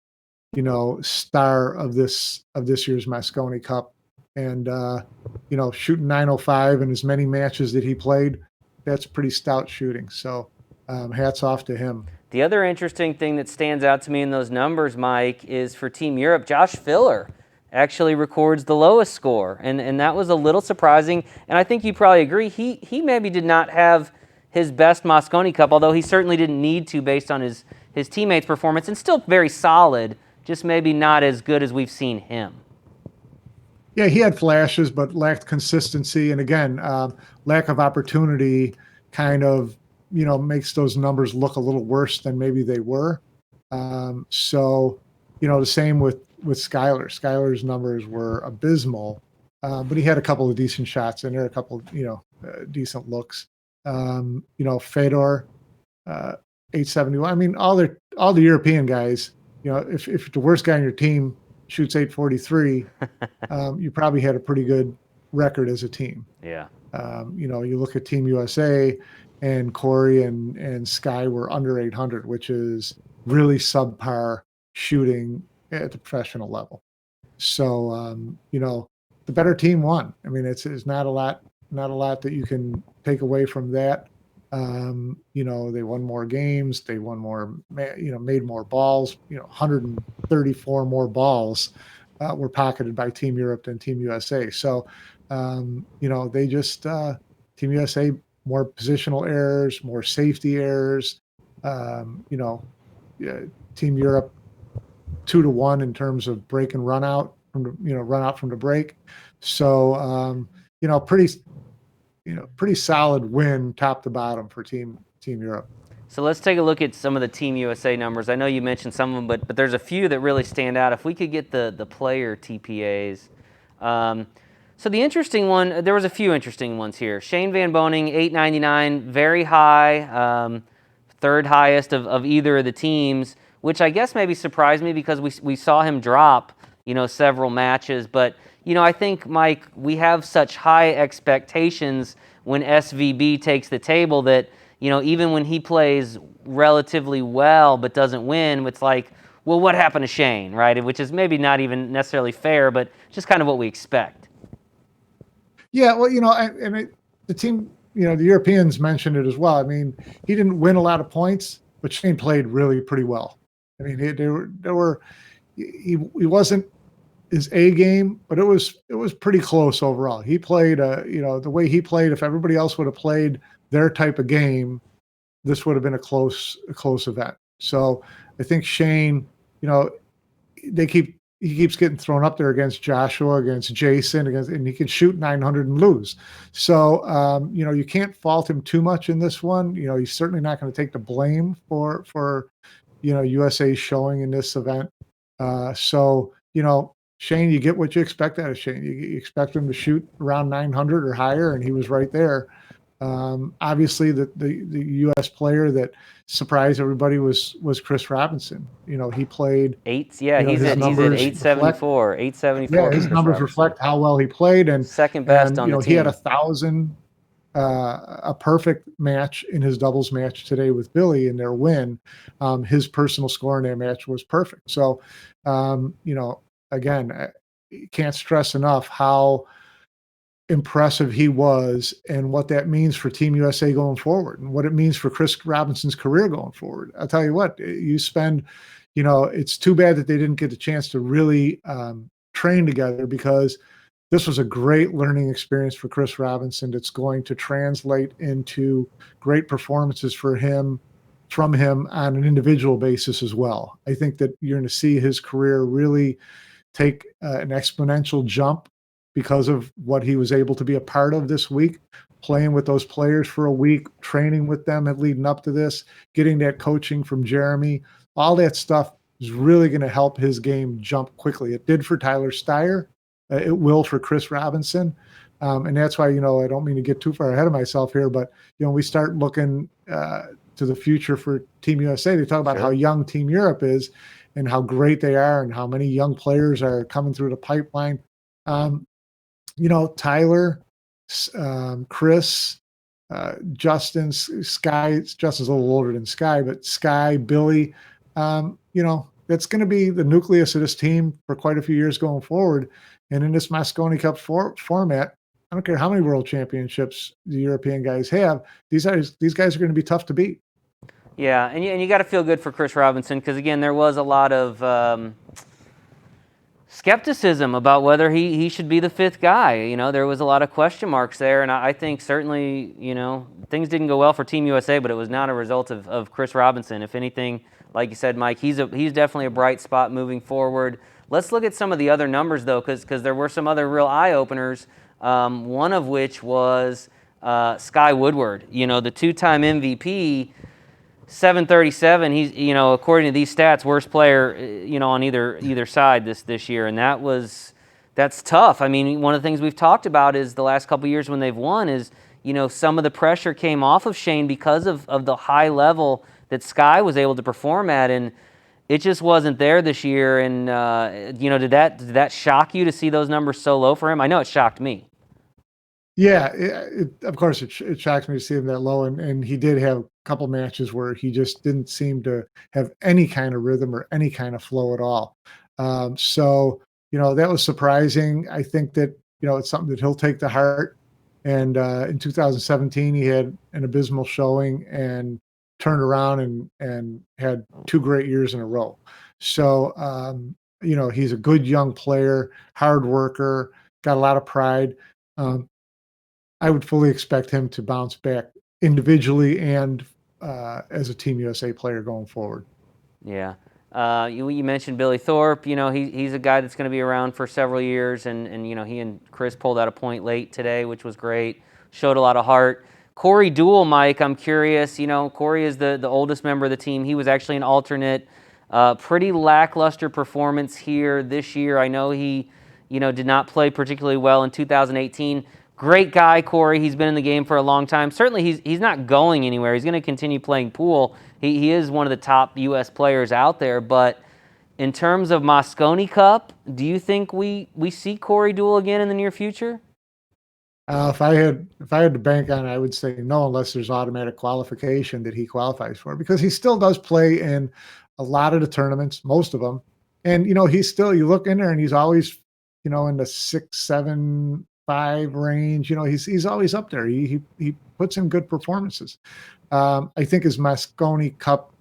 star of this year's Mosconi Cup. And, shooting 905 in as many matches that he played, that's pretty stout shooting. So hats off to him. The other interesting thing that stands out to me in those numbers, Mike, is for Team Europe, Josh Filler actually records the lowest score. And that was a little surprising. And I think you probably agree, he maybe did not have his best Mosconi Cup, although he certainly didn't need to based on his teammates' performance, and still very solid, just maybe not as good as we've seen him. Yeah, he had flashes, but lacked consistency. And again, lack of opportunity kind of, makes those numbers look a little worse than maybe they were. So, the same with Skyler. Skyler's numbers were abysmal, but he had a couple of decent shots in there, a couple, decent looks. Fedor, 871. I mean, all the European guys, if the worst guy on your team shoots 843, you probably had a pretty good record as a team. Yeah. You look at Team USA, and Corey and Sky were under 800, which is really subpar shooting at the professional level. So, the better team won. I mean, it's not a lot that you can take away from that. They won more games, they won more, made more balls, 134 more balls were pocketed by Team Europe than Team USA. So, they just, Team USA, more positional errors, more safety errors, Team Europe 2-1 in terms of break and run out from the break. So, pretty solid win top to bottom for Team Europe. So let's take a look at some of the Team USA numbers. I know you mentioned some of them, but there's a few that really stand out. If we could get the player TPAs. So the interesting one, there was a few interesting ones here. Shane Van Boening, 899, very high, third highest of either of the teams, which I guess maybe surprised me because we saw him drop, several matches. But, I think, Mike, we have such high expectations when SVB takes the table that, even when he plays relatively well but doesn't win, it's like, well, what happened to Shane, right? Which is maybe not even necessarily fair, but just kind of what we expect. Yeah, well, the team, the Europeans mentioned it as well. I mean, he didn't win a lot of points, but Shane played really pretty well. I mean, he wasn't his A game, but it was pretty close overall. He played, the way he played. If everybody else would have played their type of game, this would have been a close event. So I think Shane, he keeps getting thrown up there against Joshua, against Jason, and he can shoot 900 and lose. So, you can't fault him too much in this one. He's certainly not going to take the blame for USA's showing in this event. So, Shane, you get what you expect out of Shane. You expect him to shoot around 900 or higher, and he was right there. Obviously, the U.S. player that surprised everybody was Chris Robinson. He played he's at 874. 874. Yeah, his numbers reflect how well he played, and second best on the team. He had 1,000, a perfect match in his doubles match today with Billy in their win. His personal score in that match was perfect. So, again, can't stress enough how impressive he was and what that means for Team USA going forward and what it means for Chris Robinson's career going forward. I'll tell you what, you spend, it's too bad that they didn't get the chance to really train together, because this was a great learning experience for Chris Robinson that's going to translate into great performances from him on an individual basis as well. I think that you're going to see his career really take an exponential jump because of what he was able to be a part of this week, playing with those players for a week, training with them and leading up to this, getting that coaching from Jeremy. All that stuff is really going to help his game jump quickly. It did for Tyler Steyer. It will for Chris Robinson. And that's why, I don't mean to get too far ahead of myself here, but, we start looking to the future for Team USA. They talk about how young Team Europe is and how great they are and how many young players are coming through the pipeline. Tyler, Chris, Justin, Sky. Justin's a little older than Sky, but Sky, Billy, that's going to be the nucleus of this team for quite a few years going forward. And in this Mosconi Cup format, I don't care how many world championships the European guys have, these guys are going to be tough to beat. Yeah, and you got to feel good for Chris Robinson because, again, there was a lot of skepticism about whether he should be the fifth guy. There was a lot of question marks there, and I think certainly, things didn't go well for Team USA, but it was not a result of Chris Robinson. If anything, like you said, Mike, he's definitely a bright spot moving forward. Let's look at some of the other numbers, though, because there were some other real eye-openers, one of which was Sky Woodward, the two-time MVP, 737. He's, according to these stats, worst player, on either side this year, and that's tough. I mean, one of the things we've talked about is the last couple of years when they've won is, some of the pressure came off of Shane because of the high level that Sky was able to perform at, and it just wasn't there this year. And did that shock you to see those numbers so low for him? I know it shocked me. Yeah, of course it shocks me to see him that low, and he did have a couple matches where he just didn't seem to have any kind of rhythm or any kind of flow at all. So that was surprising. I think that it's something that he'll take to heart. And in 2017, he had an abysmal showing and turned around and had 2 great years in a row. So he's a good young player, hard worker, got a lot of pride. I would fully expect him to bounce back individually and as a Team USA player going forward. Yeah. You mentioned Billy Thorpe. He's a guy that's going to be around for several years, and he and Chris pulled out a point late today, which was great. Showed a lot of heart. Corey Deuel, Mike, I'm curious. Corey is the oldest member of the team. He was actually an alternate. Pretty lackluster performance here this year. I know he, did not play particularly well in 2018. Great guy, Corey. He's been in the game for a long time. Certainly, he's not going anywhere. He's going to continue playing pool. He is one of the top U.S. players out there. But in terms of Mosconi Cup, do you think we see Corey Deuel again in the near future? If I had to bank on it, I would say no, unless there's automatic qualification that he qualifies for, because he still does play in a lot of the tournaments, most of them. And, he's still, you look in there and he's always, in the 6, 7, 5 range. He's always up there. He puts in good performances. I think his Mosconi Cup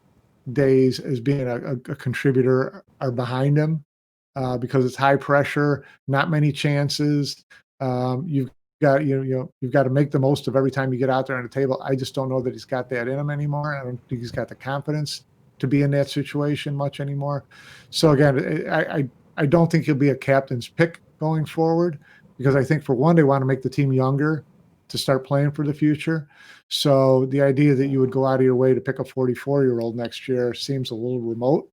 days as being a contributor are behind him because it's high pressure, not many chances. You've got to make the most of every time you get out there on the table. I just don't know that he's got that in him anymore. I don't think he's got the confidence to be in that situation much anymore. So again, I don't think he'll be a captain's pick going forward, because I think, for one, they want to make the team younger to start playing for the future. So the idea that you would go out of your way to pick a 44-year-old next year seems a little remote.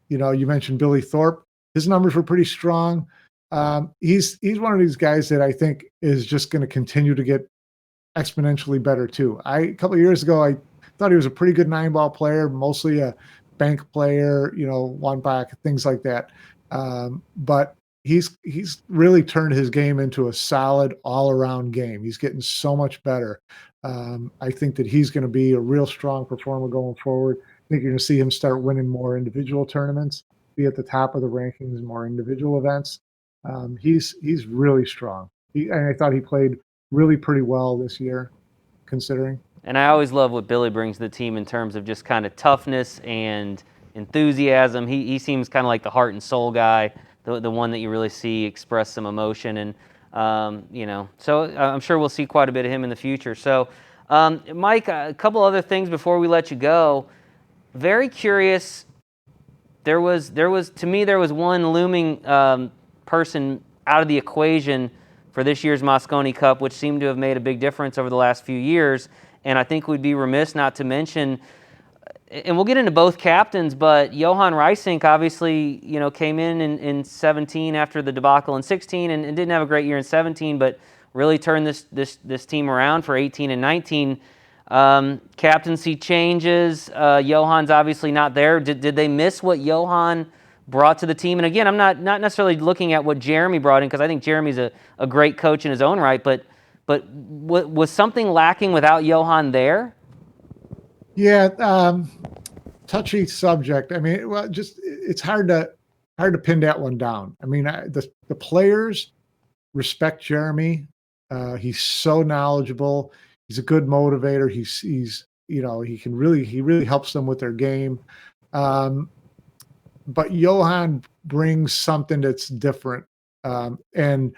You mentioned Billy Thorpe. His numbers were pretty strong. He's one of these guys that I think is just going to continue to get exponentially better too. A couple of years ago, I thought he was a pretty good 9-ball player, mostly a bank player, 1-back, things like that. But he's really turned his game into a solid all-around game. He's getting so much better. I think that he's going to be a real strong performer going forward. I think you're going to see him start winning more individual tournaments, be at the top of the rankings, more individual events. He's really strong. And I thought he played really pretty well this year, considering. And I always love what Billy brings to the team in terms of just kind of toughness and enthusiasm. He seems kind of like the heart and soul guy, the one that you really see express some emotion. And, so I'm sure we'll see quite a bit of him in the future. So, Mike, a couple other things before we let you go. Very curious. There was one looming person out of the equation for this year's Mosconi Cup, which seemed to have made a big difference over the last few years. And I think we'd be remiss not to mention, and we'll get into both captains, but Johan Reisink obviously, came in 17 after the debacle in 16 and didn't have a great year in 17, but really turned this team around for 18 and 19. Captaincy changes. Johan's obviously not there. Did they miss what Johan brought to the team? And again, I'm not necessarily looking at what Jeremy brought in, because I think Jeremy's a great coach in his own right, but was something lacking without Johan there? Yeah, touchy subject. I mean, well, just it's hard to pin that one down. I mean, the players respect Jeremy. He's so knowledgeable. He's a good motivator. He's he really helps them with their game. But Johan brings something that's different. And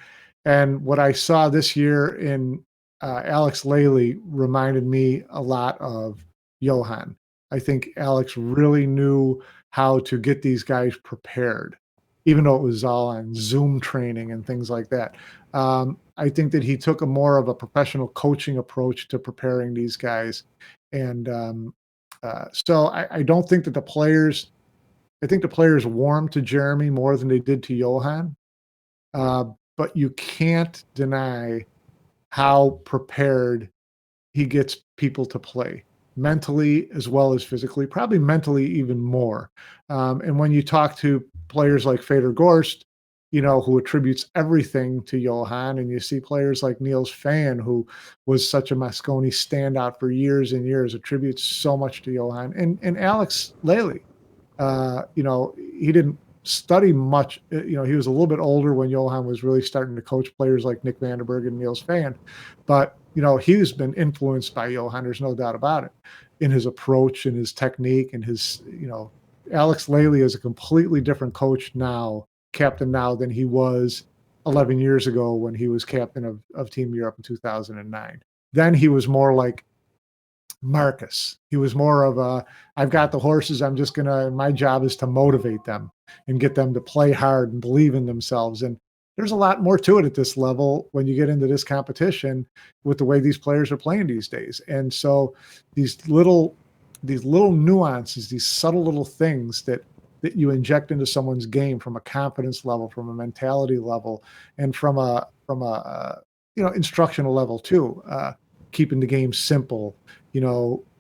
what I saw this year in Alex Lely reminded me a lot of Johan. I think Alex really knew how to get these guys prepared, even though it was all on Zoom training and things like that. I think that he took a more of a professional coaching approach to preparing these guys. And so I don't think that I think the players warmed to Jeremy more than they did to Johan. But you can't deny how prepared he gets people to play, mentally as well as physically, probably mentally even more. And when you talk to players like Fedor Gorst, who attributes everything to Johan, and you see players like Niels Fan, who was such a Mosconi standout for years and years, attributes so much to Johan, and Alex Lely. He didn't study much. He was a little bit older when Johan was really starting to coach players like Nick Vandenberg and Niels Fan, but he's been influenced by Johan. There's no doubt about it, in his approach and his technique and his. Alex Lely is a completely different captain now than he was 11 years ago when he was captain of Team Europe in 2009. Then he was more like Marcus. He was more of I've got the horses. My job is to motivate them and get them to play hard and believe in themselves. And there's a lot more to it at this level when you get into this competition with the way these players are playing these days. And so these little nuances, these subtle little things that you inject into someone's game from a confidence level, from a mentality level, and from a instructional level too, keeping the game simple,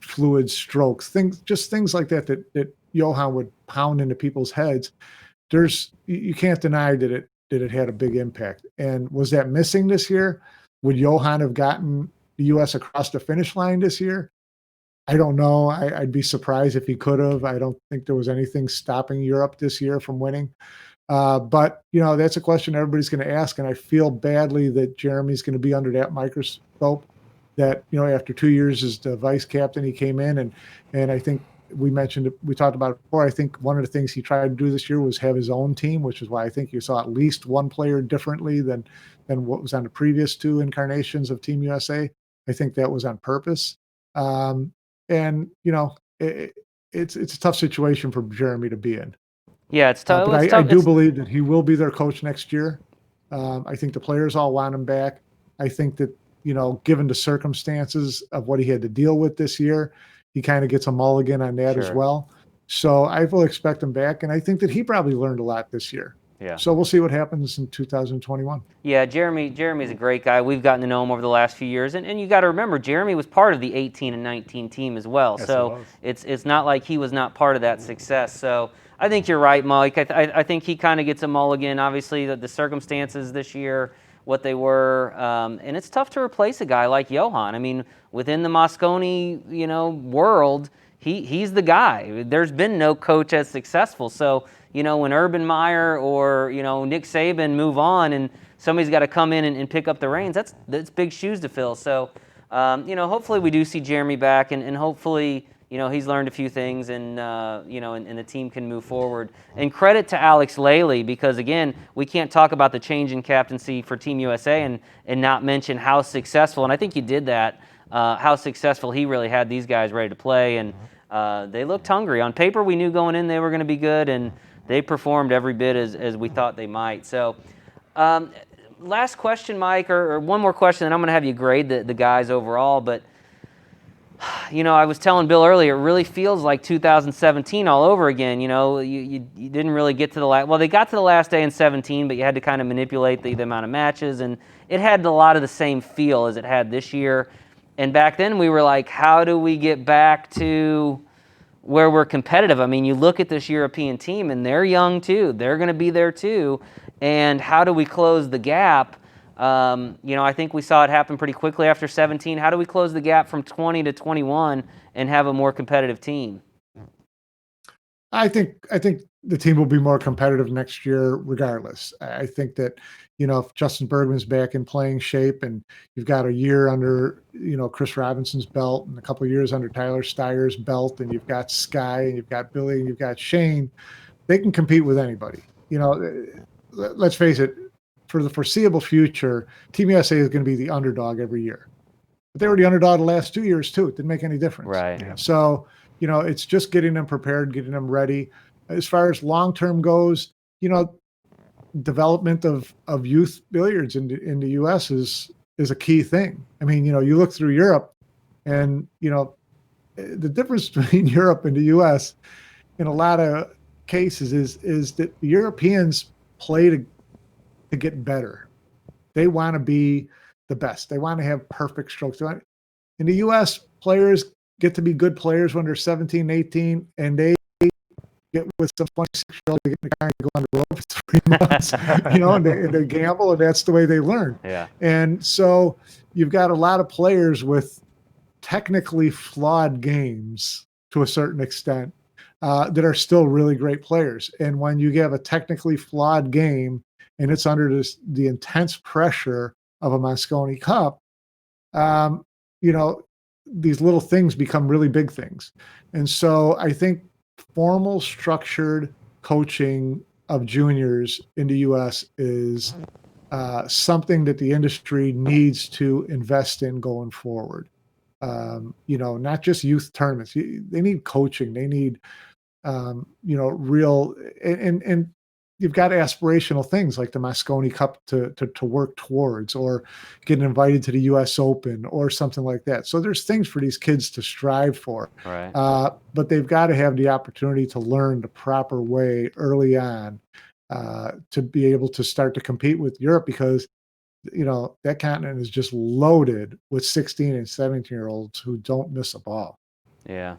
fluid strokes, things like that Johan would pound into people's heads. You can't deny that it had a big impact. And was that missing this year? Would Johan have gotten the U.S. across the finish line this year? I don't know. I'd be surprised if he could have. I don't think there was anything stopping Europe this year from winning. But that's a question everybody's going to ask. And I feel badly that Jeremy's going to be under that microscope. That after 2 years as the vice captain, he came in and I think we talked about it before. I think one of the things he tried to do this year was have his own team, which is why I think you saw at least one player differently than what was on the previous two incarnations of Team USA. I think that was on purpose. And it's a tough situation for Jeremy to be in. Yeah, it's tough. But I do believe that he will be their coach next year. I think the players all want him back. I think that given the circumstances of what he had to deal with this year, he kind of gets a mulligan on that as well. So I will expect him back, and I think that he probably learned a lot this year. Yeah. So we'll see what happens in 2021. Yeah, Jeremy's a great guy. We've gotten to know him over the last few years, and you got to remember, Jeremy was part of the 18 and 19 team as well. Yes, so it's not like he was not part of that success. So I think you're right, Mike. I think he kind of gets a mulligan. Obviously, the circumstances this year, what they were, and it's tough to replace a guy like Johan. I mean, within the Mosconi, world, he's the guy. There's been no coach as successful. So, when Urban Meyer or, Nick Saban move on and somebody's got to come in and pick up the reins, that's big shoes to fill. So, hopefully we do see Jeremy back and hopefully, he's learned a few things and, and the team can move forward. And credit to Alex Lely because, again, we can't talk about the change in captaincy for Team USA and not mention how successful, and I think you did that, how successful he really had these guys ready to play. And they looked hungry. On paper, we knew going in they were going to be good, and they performed every bit as we thought they might. So last question, Mike, or one more question, and I'm going to have you grade the guys overall. But, I was telling Bill earlier, it really feels like 2017 all over again. You didn't really get to the last – well, they got to the last day in 17, but you had to kind of manipulate the amount of matches, and it had a lot of the same feel as it had this year. And back then we were like, how do we get back to where we're competitive? I mean, you look at this European team and they're young too. They're going to be there too. And how do we close the gap? I think we saw it happen pretty quickly after 17. How do we close the gap from 20 to 21 and have a more competitive team? I think the team will be more competitive next year regardless. I think that, if Justin Bergman's back in playing shape and you've got a year under, Chris Robinson's belt and a couple of years under Tyler Steyer's belt, and you've got Sky and you've got Billy and you've got Shane, they can compete with anybody. Let's face it, for the foreseeable future, Team USA is going to be the underdog every year. But they were the underdog the last 2 years too. It didn't make any difference. Right. Yeah. So, it's just getting them prepared, getting them ready. As far as long-term goes, development of youth billiards in the U.S. is a key thing. I mean, you look through Europe and, the difference between Europe and the U.S. in a lot of cases is that the Europeans play to get better. They want to be the best. They want to have perfect strokes. In the U.S., players get to be good players when they're 17, 18, and they get with some 26-year-olds, they get in the car and go on the road for 3 months, and they gamble, and that's the way they learn. Yeah. And so you've got a lot of players with technically flawed games to a certain extent that are still really great players. And when you have a technically flawed game and it's under the intense pressure of a Mosconi Cup, these little things become really big things. And so I think formal, structured coaching of juniors in the U.S. is something that the industry needs to invest in going forward. Not just youth tournaments. They need coaching. They need, real, and you've got aspirational things like the Mosconi Cup to work towards, or getting invited to the U.S. Open or something like that. So there's things for these kids to strive for. Right. But they've got to have the opportunity to learn the proper way early on to be able to start to compete with Europe, because that continent is just loaded with 16 and 17-year-olds who don't miss a ball. Yeah.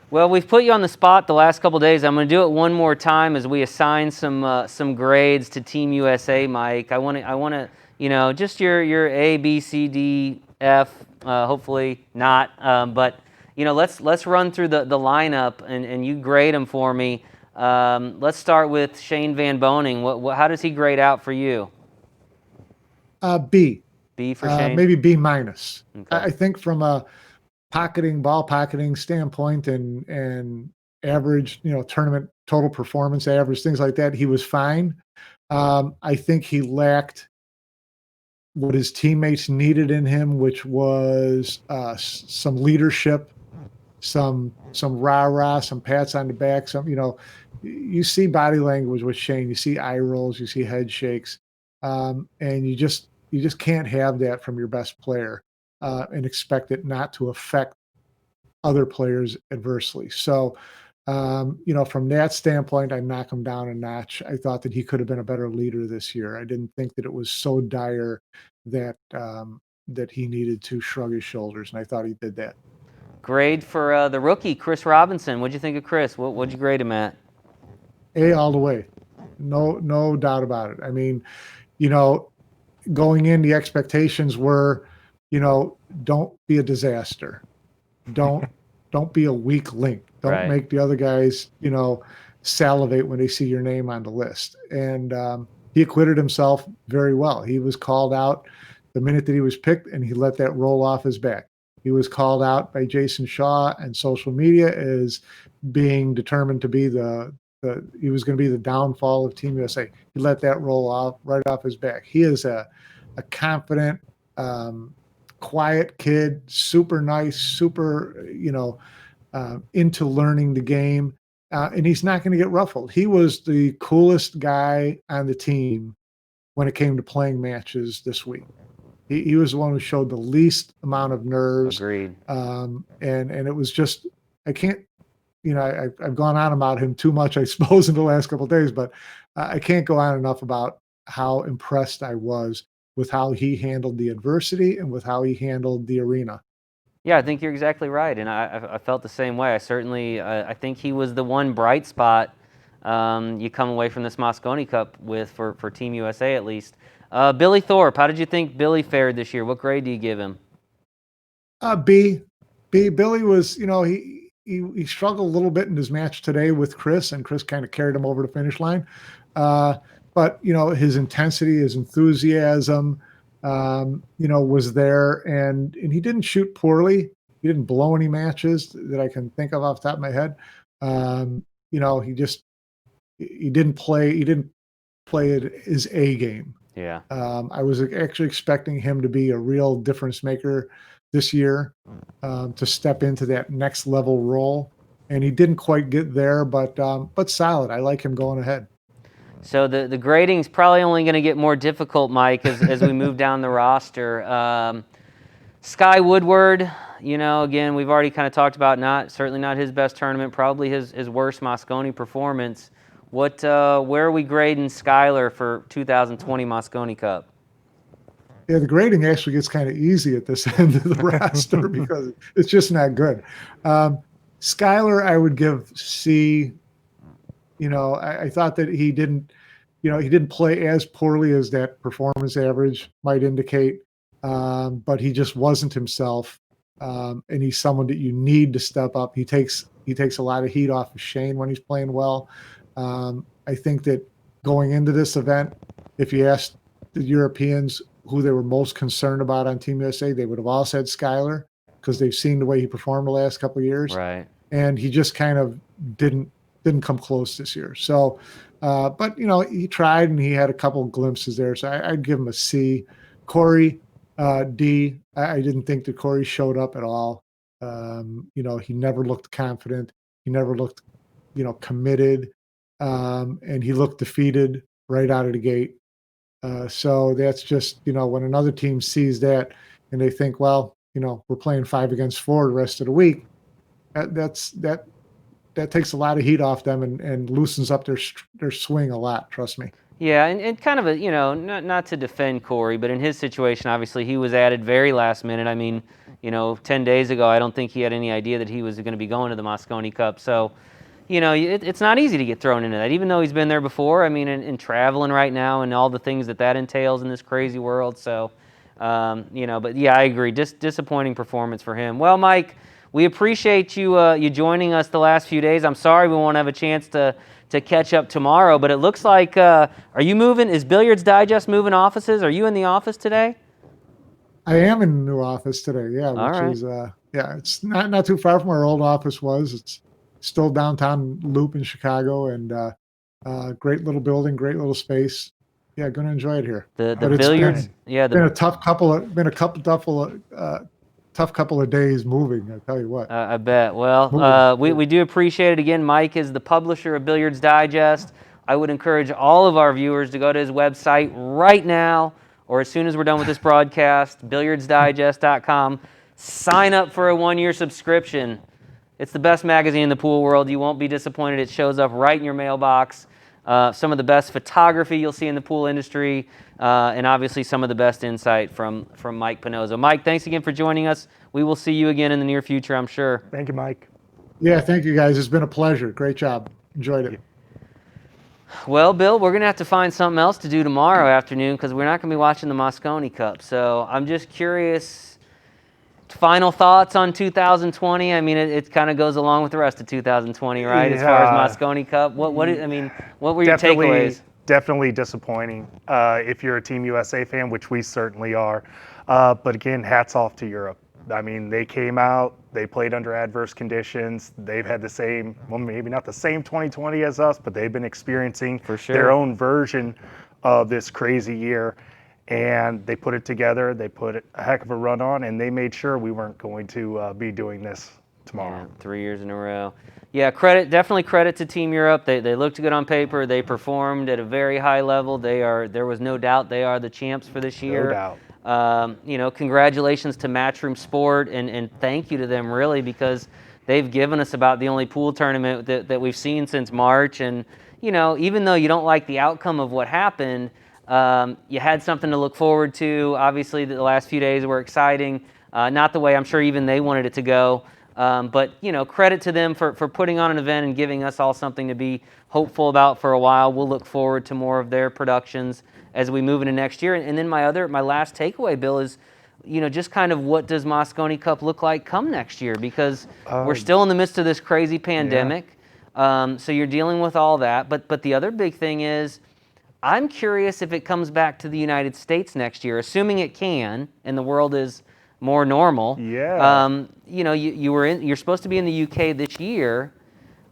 Well, we've put you on the spot the last couple of days. I'm going to do it one more time as we assign some grades to Team USA, Mike. I want to, just your A, B, C, D, F. Hopefully not, but let's run through the lineup and you grade them for me. Let's start with Shane Van Boning. How does he grade out for you? B. B for Shane. Maybe B minus. Okay. I think from a ball pocketing standpoint and average, tournament total performance average, things like that, he was fine. I think he lacked what his teammates needed in him, which was some leadership, some rah-rah, some pats on the back, you see body language with Shane, you see eye rolls, you see head shakes, and you just can't have that from your best player. And expect it not to affect other players adversely. So, from that standpoint, I knock him down a notch. I thought that he could have been a better leader this year. I didn't think that it was so dire that he needed to shrug his shoulders, and I thought he did that. Grade for the rookie, Chris Robinson. What'd you think of Chris? What'd you grade him at? A all the way. No doubt about it. I mean, going in, the expectations were, don't be a disaster. Don't be a weak link. Don't Right. make the other guys, salivate when they see your name on the list. And he acquitted himself very well. He was called out the minute that he was picked, and he let that roll off his back. He was called out by Jason Shaw and social media as being determined to be he was going to be the downfall of Team USA. He let that roll off right off his back. He is a confident, quiet kid, super nice, super, into learning the game. And he's not going to get ruffled. He was the coolest guy on the team when it came to playing matches this week. He was the one who showed the least amount of nerves. Agreed. And it was just, I can't, I've gone on about him too much, I suppose, in the last couple of days, but I can't go on enough about how impressed I was with how he handled the adversity and with how he handled the arena. Yeah, I think you're exactly right, and I felt the same way. I think he was the one bright spot you come away from this Mosconi Cup with for Team USA at least. Billy Thorpe, how did you think Billy fared this year? What grade do you give him? B. Billy was, he struggled a little bit in his match today with Chris, and Chris kind of carried him over the finish line. But his intensity, his enthusiasm, was there, and he didn't shoot poorly. He didn't blow any matches that I can think of off the top of my head. He didn't play it his A game. Yeah. I was actually expecting him to be a real difference maker this year, to step into that next level role, and he didn't quite get there, but solid. I like him going ahead. So the grading's probably only going to get more difficult, Mike, as we move down the roster. Sky Woodward, again, we've already kind of talked about certainly not his best tournament, probably his worst Mosconi performance. Where are we grading Skyler for 2020 Mosconi Cup? Yeah, the grading actually gets kind of easy at this end of the roster because it's just not good. Skyler, I would give C. I thought that he didn't play as poorly as that performance average might indicate, but he just wasn't himself, and he's someone that you need to step up. He takes a lot of heat off of Shane when he's playing well. I think that going into this event, if you asked the Europeans who they were most concerned about on Team USA, they would have all said Skyler because they've seen the way he performed the last couple of years. Right. And he just kind of didn't come close this year. So, but he tried and he had a couple of glimpses there. So I'd give him a C. Corey, D. I didn't think that Corey showed up at all. He never looked confident. He never looked, committed. And he looked defeated right out of the gate. So that's just, when another team sees that and they think, well, we're playing 5 against 4 the rest of the week, that takes a lot of heat off them and loosens up their swing a lot, trust me. Yeah, and kind of not to defend Corey, but in his situation, obviously he was added very last minute. I mean, 10 days ago, I don't think he had any idea that he was going to be going to the Mosconi Cup. So, it's not easy to get thrown into that, even though he's been there before. I mean, and traveling right now and all the things that entails in this crazy world. So, but yeah, I agree. Disappointing performance for him. Well, Mike, we appreciate you joining us the last few days. I'm sorry we won't have a chance to catch up tomorrow, but it looks like, are you moving? Is Billiards Digest moving offices? Are you in the office today? I am in the new office today, yeah, is, it's not too far from where our old office was. It's still downtown Loop in Chicago, and great little building, great little space. Yeah, going to enjoy it here. The Billiards, been a tough couple of days moving. I tell you what. I bet. Well, we do appreciate it. Again, Mike is the publisher of Billiards Digest. I would encourage all of our viewers to go to his website right now, or as soon as we're done with this broadcast, billiardsdigest.com. Sign up for a 1-year subscription. It's the best magazine in the pool world. You won't be disappointed. It shows up right in your mailbox. Some of the best photography you'll see in the pool industry, and obviously some of the best insight from Mike Panozzo. Mike, thanks again for joining us. We will see you again in the near future, I'm sure. Thank you, Mike. Yeah, thank you, guys. It's been a pleasure. Great job. Enjoyed it. Well, Bill, we're going to have to find something else to do tomorrow afternoon because we're not going to be watching the Mosconi Cup. So I'm just curious. Final thoughts on 2020? I mean, it kind of goes along with the rest of 2020, right? As far as Mosconi Cup, what were your takeaways? Definitely disappointing if you're a Team USA fan, which we certainly are. But again, hats off to Europe. I mean, they came out, they played under adverse conditions. They've had the same, well, maybe not the same 2020 as us, but they've been experiencing their own version of this crazy year. And they put it together. They put a heck of a run on, and they made sure we weren't going to be doing this tomorrow. Yeah, 3 years in a row. Yeah, definitely credit to Team Europe. They looked good on paper. They performed at a very high level. There was no doubt they are the champs for this year. No doubt. Congratulations to Matchroom Sport, and thank you to them really, because they've given us about the only pool tournament that we've seen since March. And even though you don't like the outcome of what happened, you had something to look forward to. Obviously, the last few days were exciting. Not the way I'm sure even they wanted it to go. But, credit to them for putting on an event and giving us all something to be hopeful about for a while. We'll look forward to more of their productions as we move into next year. And then my last takeaway, Bill, is, just kind of what does Mosconi Cup look like come next year? Because we're still in the midst of this crazy pandemic. So you're dealing with all that. But the other big thing is, I'm curious if it comes back to the United States next year, assuming it can, and the world is more normal. Yeah. You're supposed to be in the UK this year,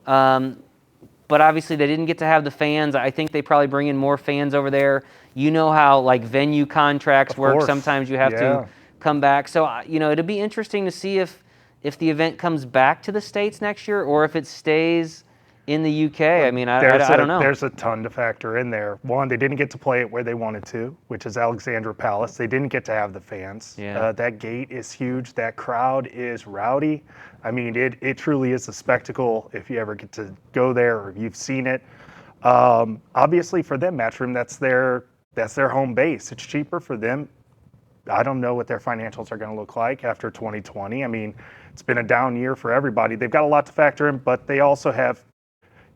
but obviously they didn't get to have the fans. I think they probably bring in more fans over there. You know how venue contracts work. course. Sometimes you have to come back. So it'll be interesting to see if the event comes back to the States next year or if it stays in the UK. I mean, I don't know. There's a ton to factor in there. One, they didn't get to play it where they wanted to, which is Alexandra Palace. They didn't get to have the fans. Yeah. That gate is huge. That crowd is rowdy. I mean, it truly is a spectacle if you ever get to go there or you've seen it. Obviously, for them, Matchroom, that's their home base. It's cheaper for them. I don't know what their financials are going to look like after 2020. I mean, it's been a down year for everybody. They've got a lot to factor in, but they also have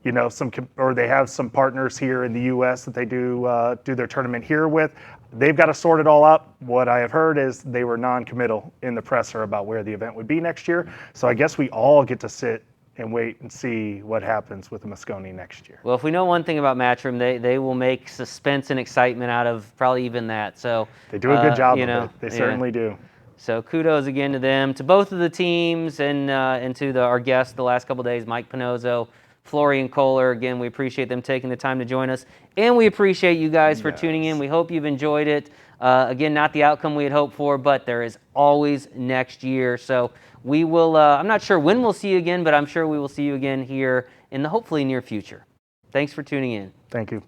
they have some partners here in the U.S. that they do their tournament here with. They've got to sort it all out. What I have heard is they were non-committal in the presser about where the event would be next year. So I guess we all get to sit and wait and see what happens with the Mosconi next year. Well, if we know one thing about Matchroom, they will make suspense and excitement out of probably even that. So They do a good job of it. They certainly do. So kudos again to them, to both of the teams, and to our guests the last couple of days, Mike Panozzo, Florian Kohler. Again, we appreciate them taking the time to join us, and we appreciate you guys for tuning in. We hope you've enjoyed it. Again, not the outcome we had hoped for, but there is always next year. So we will, I'm not sure when we'll see you again, but I'm sure we will see you again here in the hopefully near future. Thanks for tuning in. Thank you.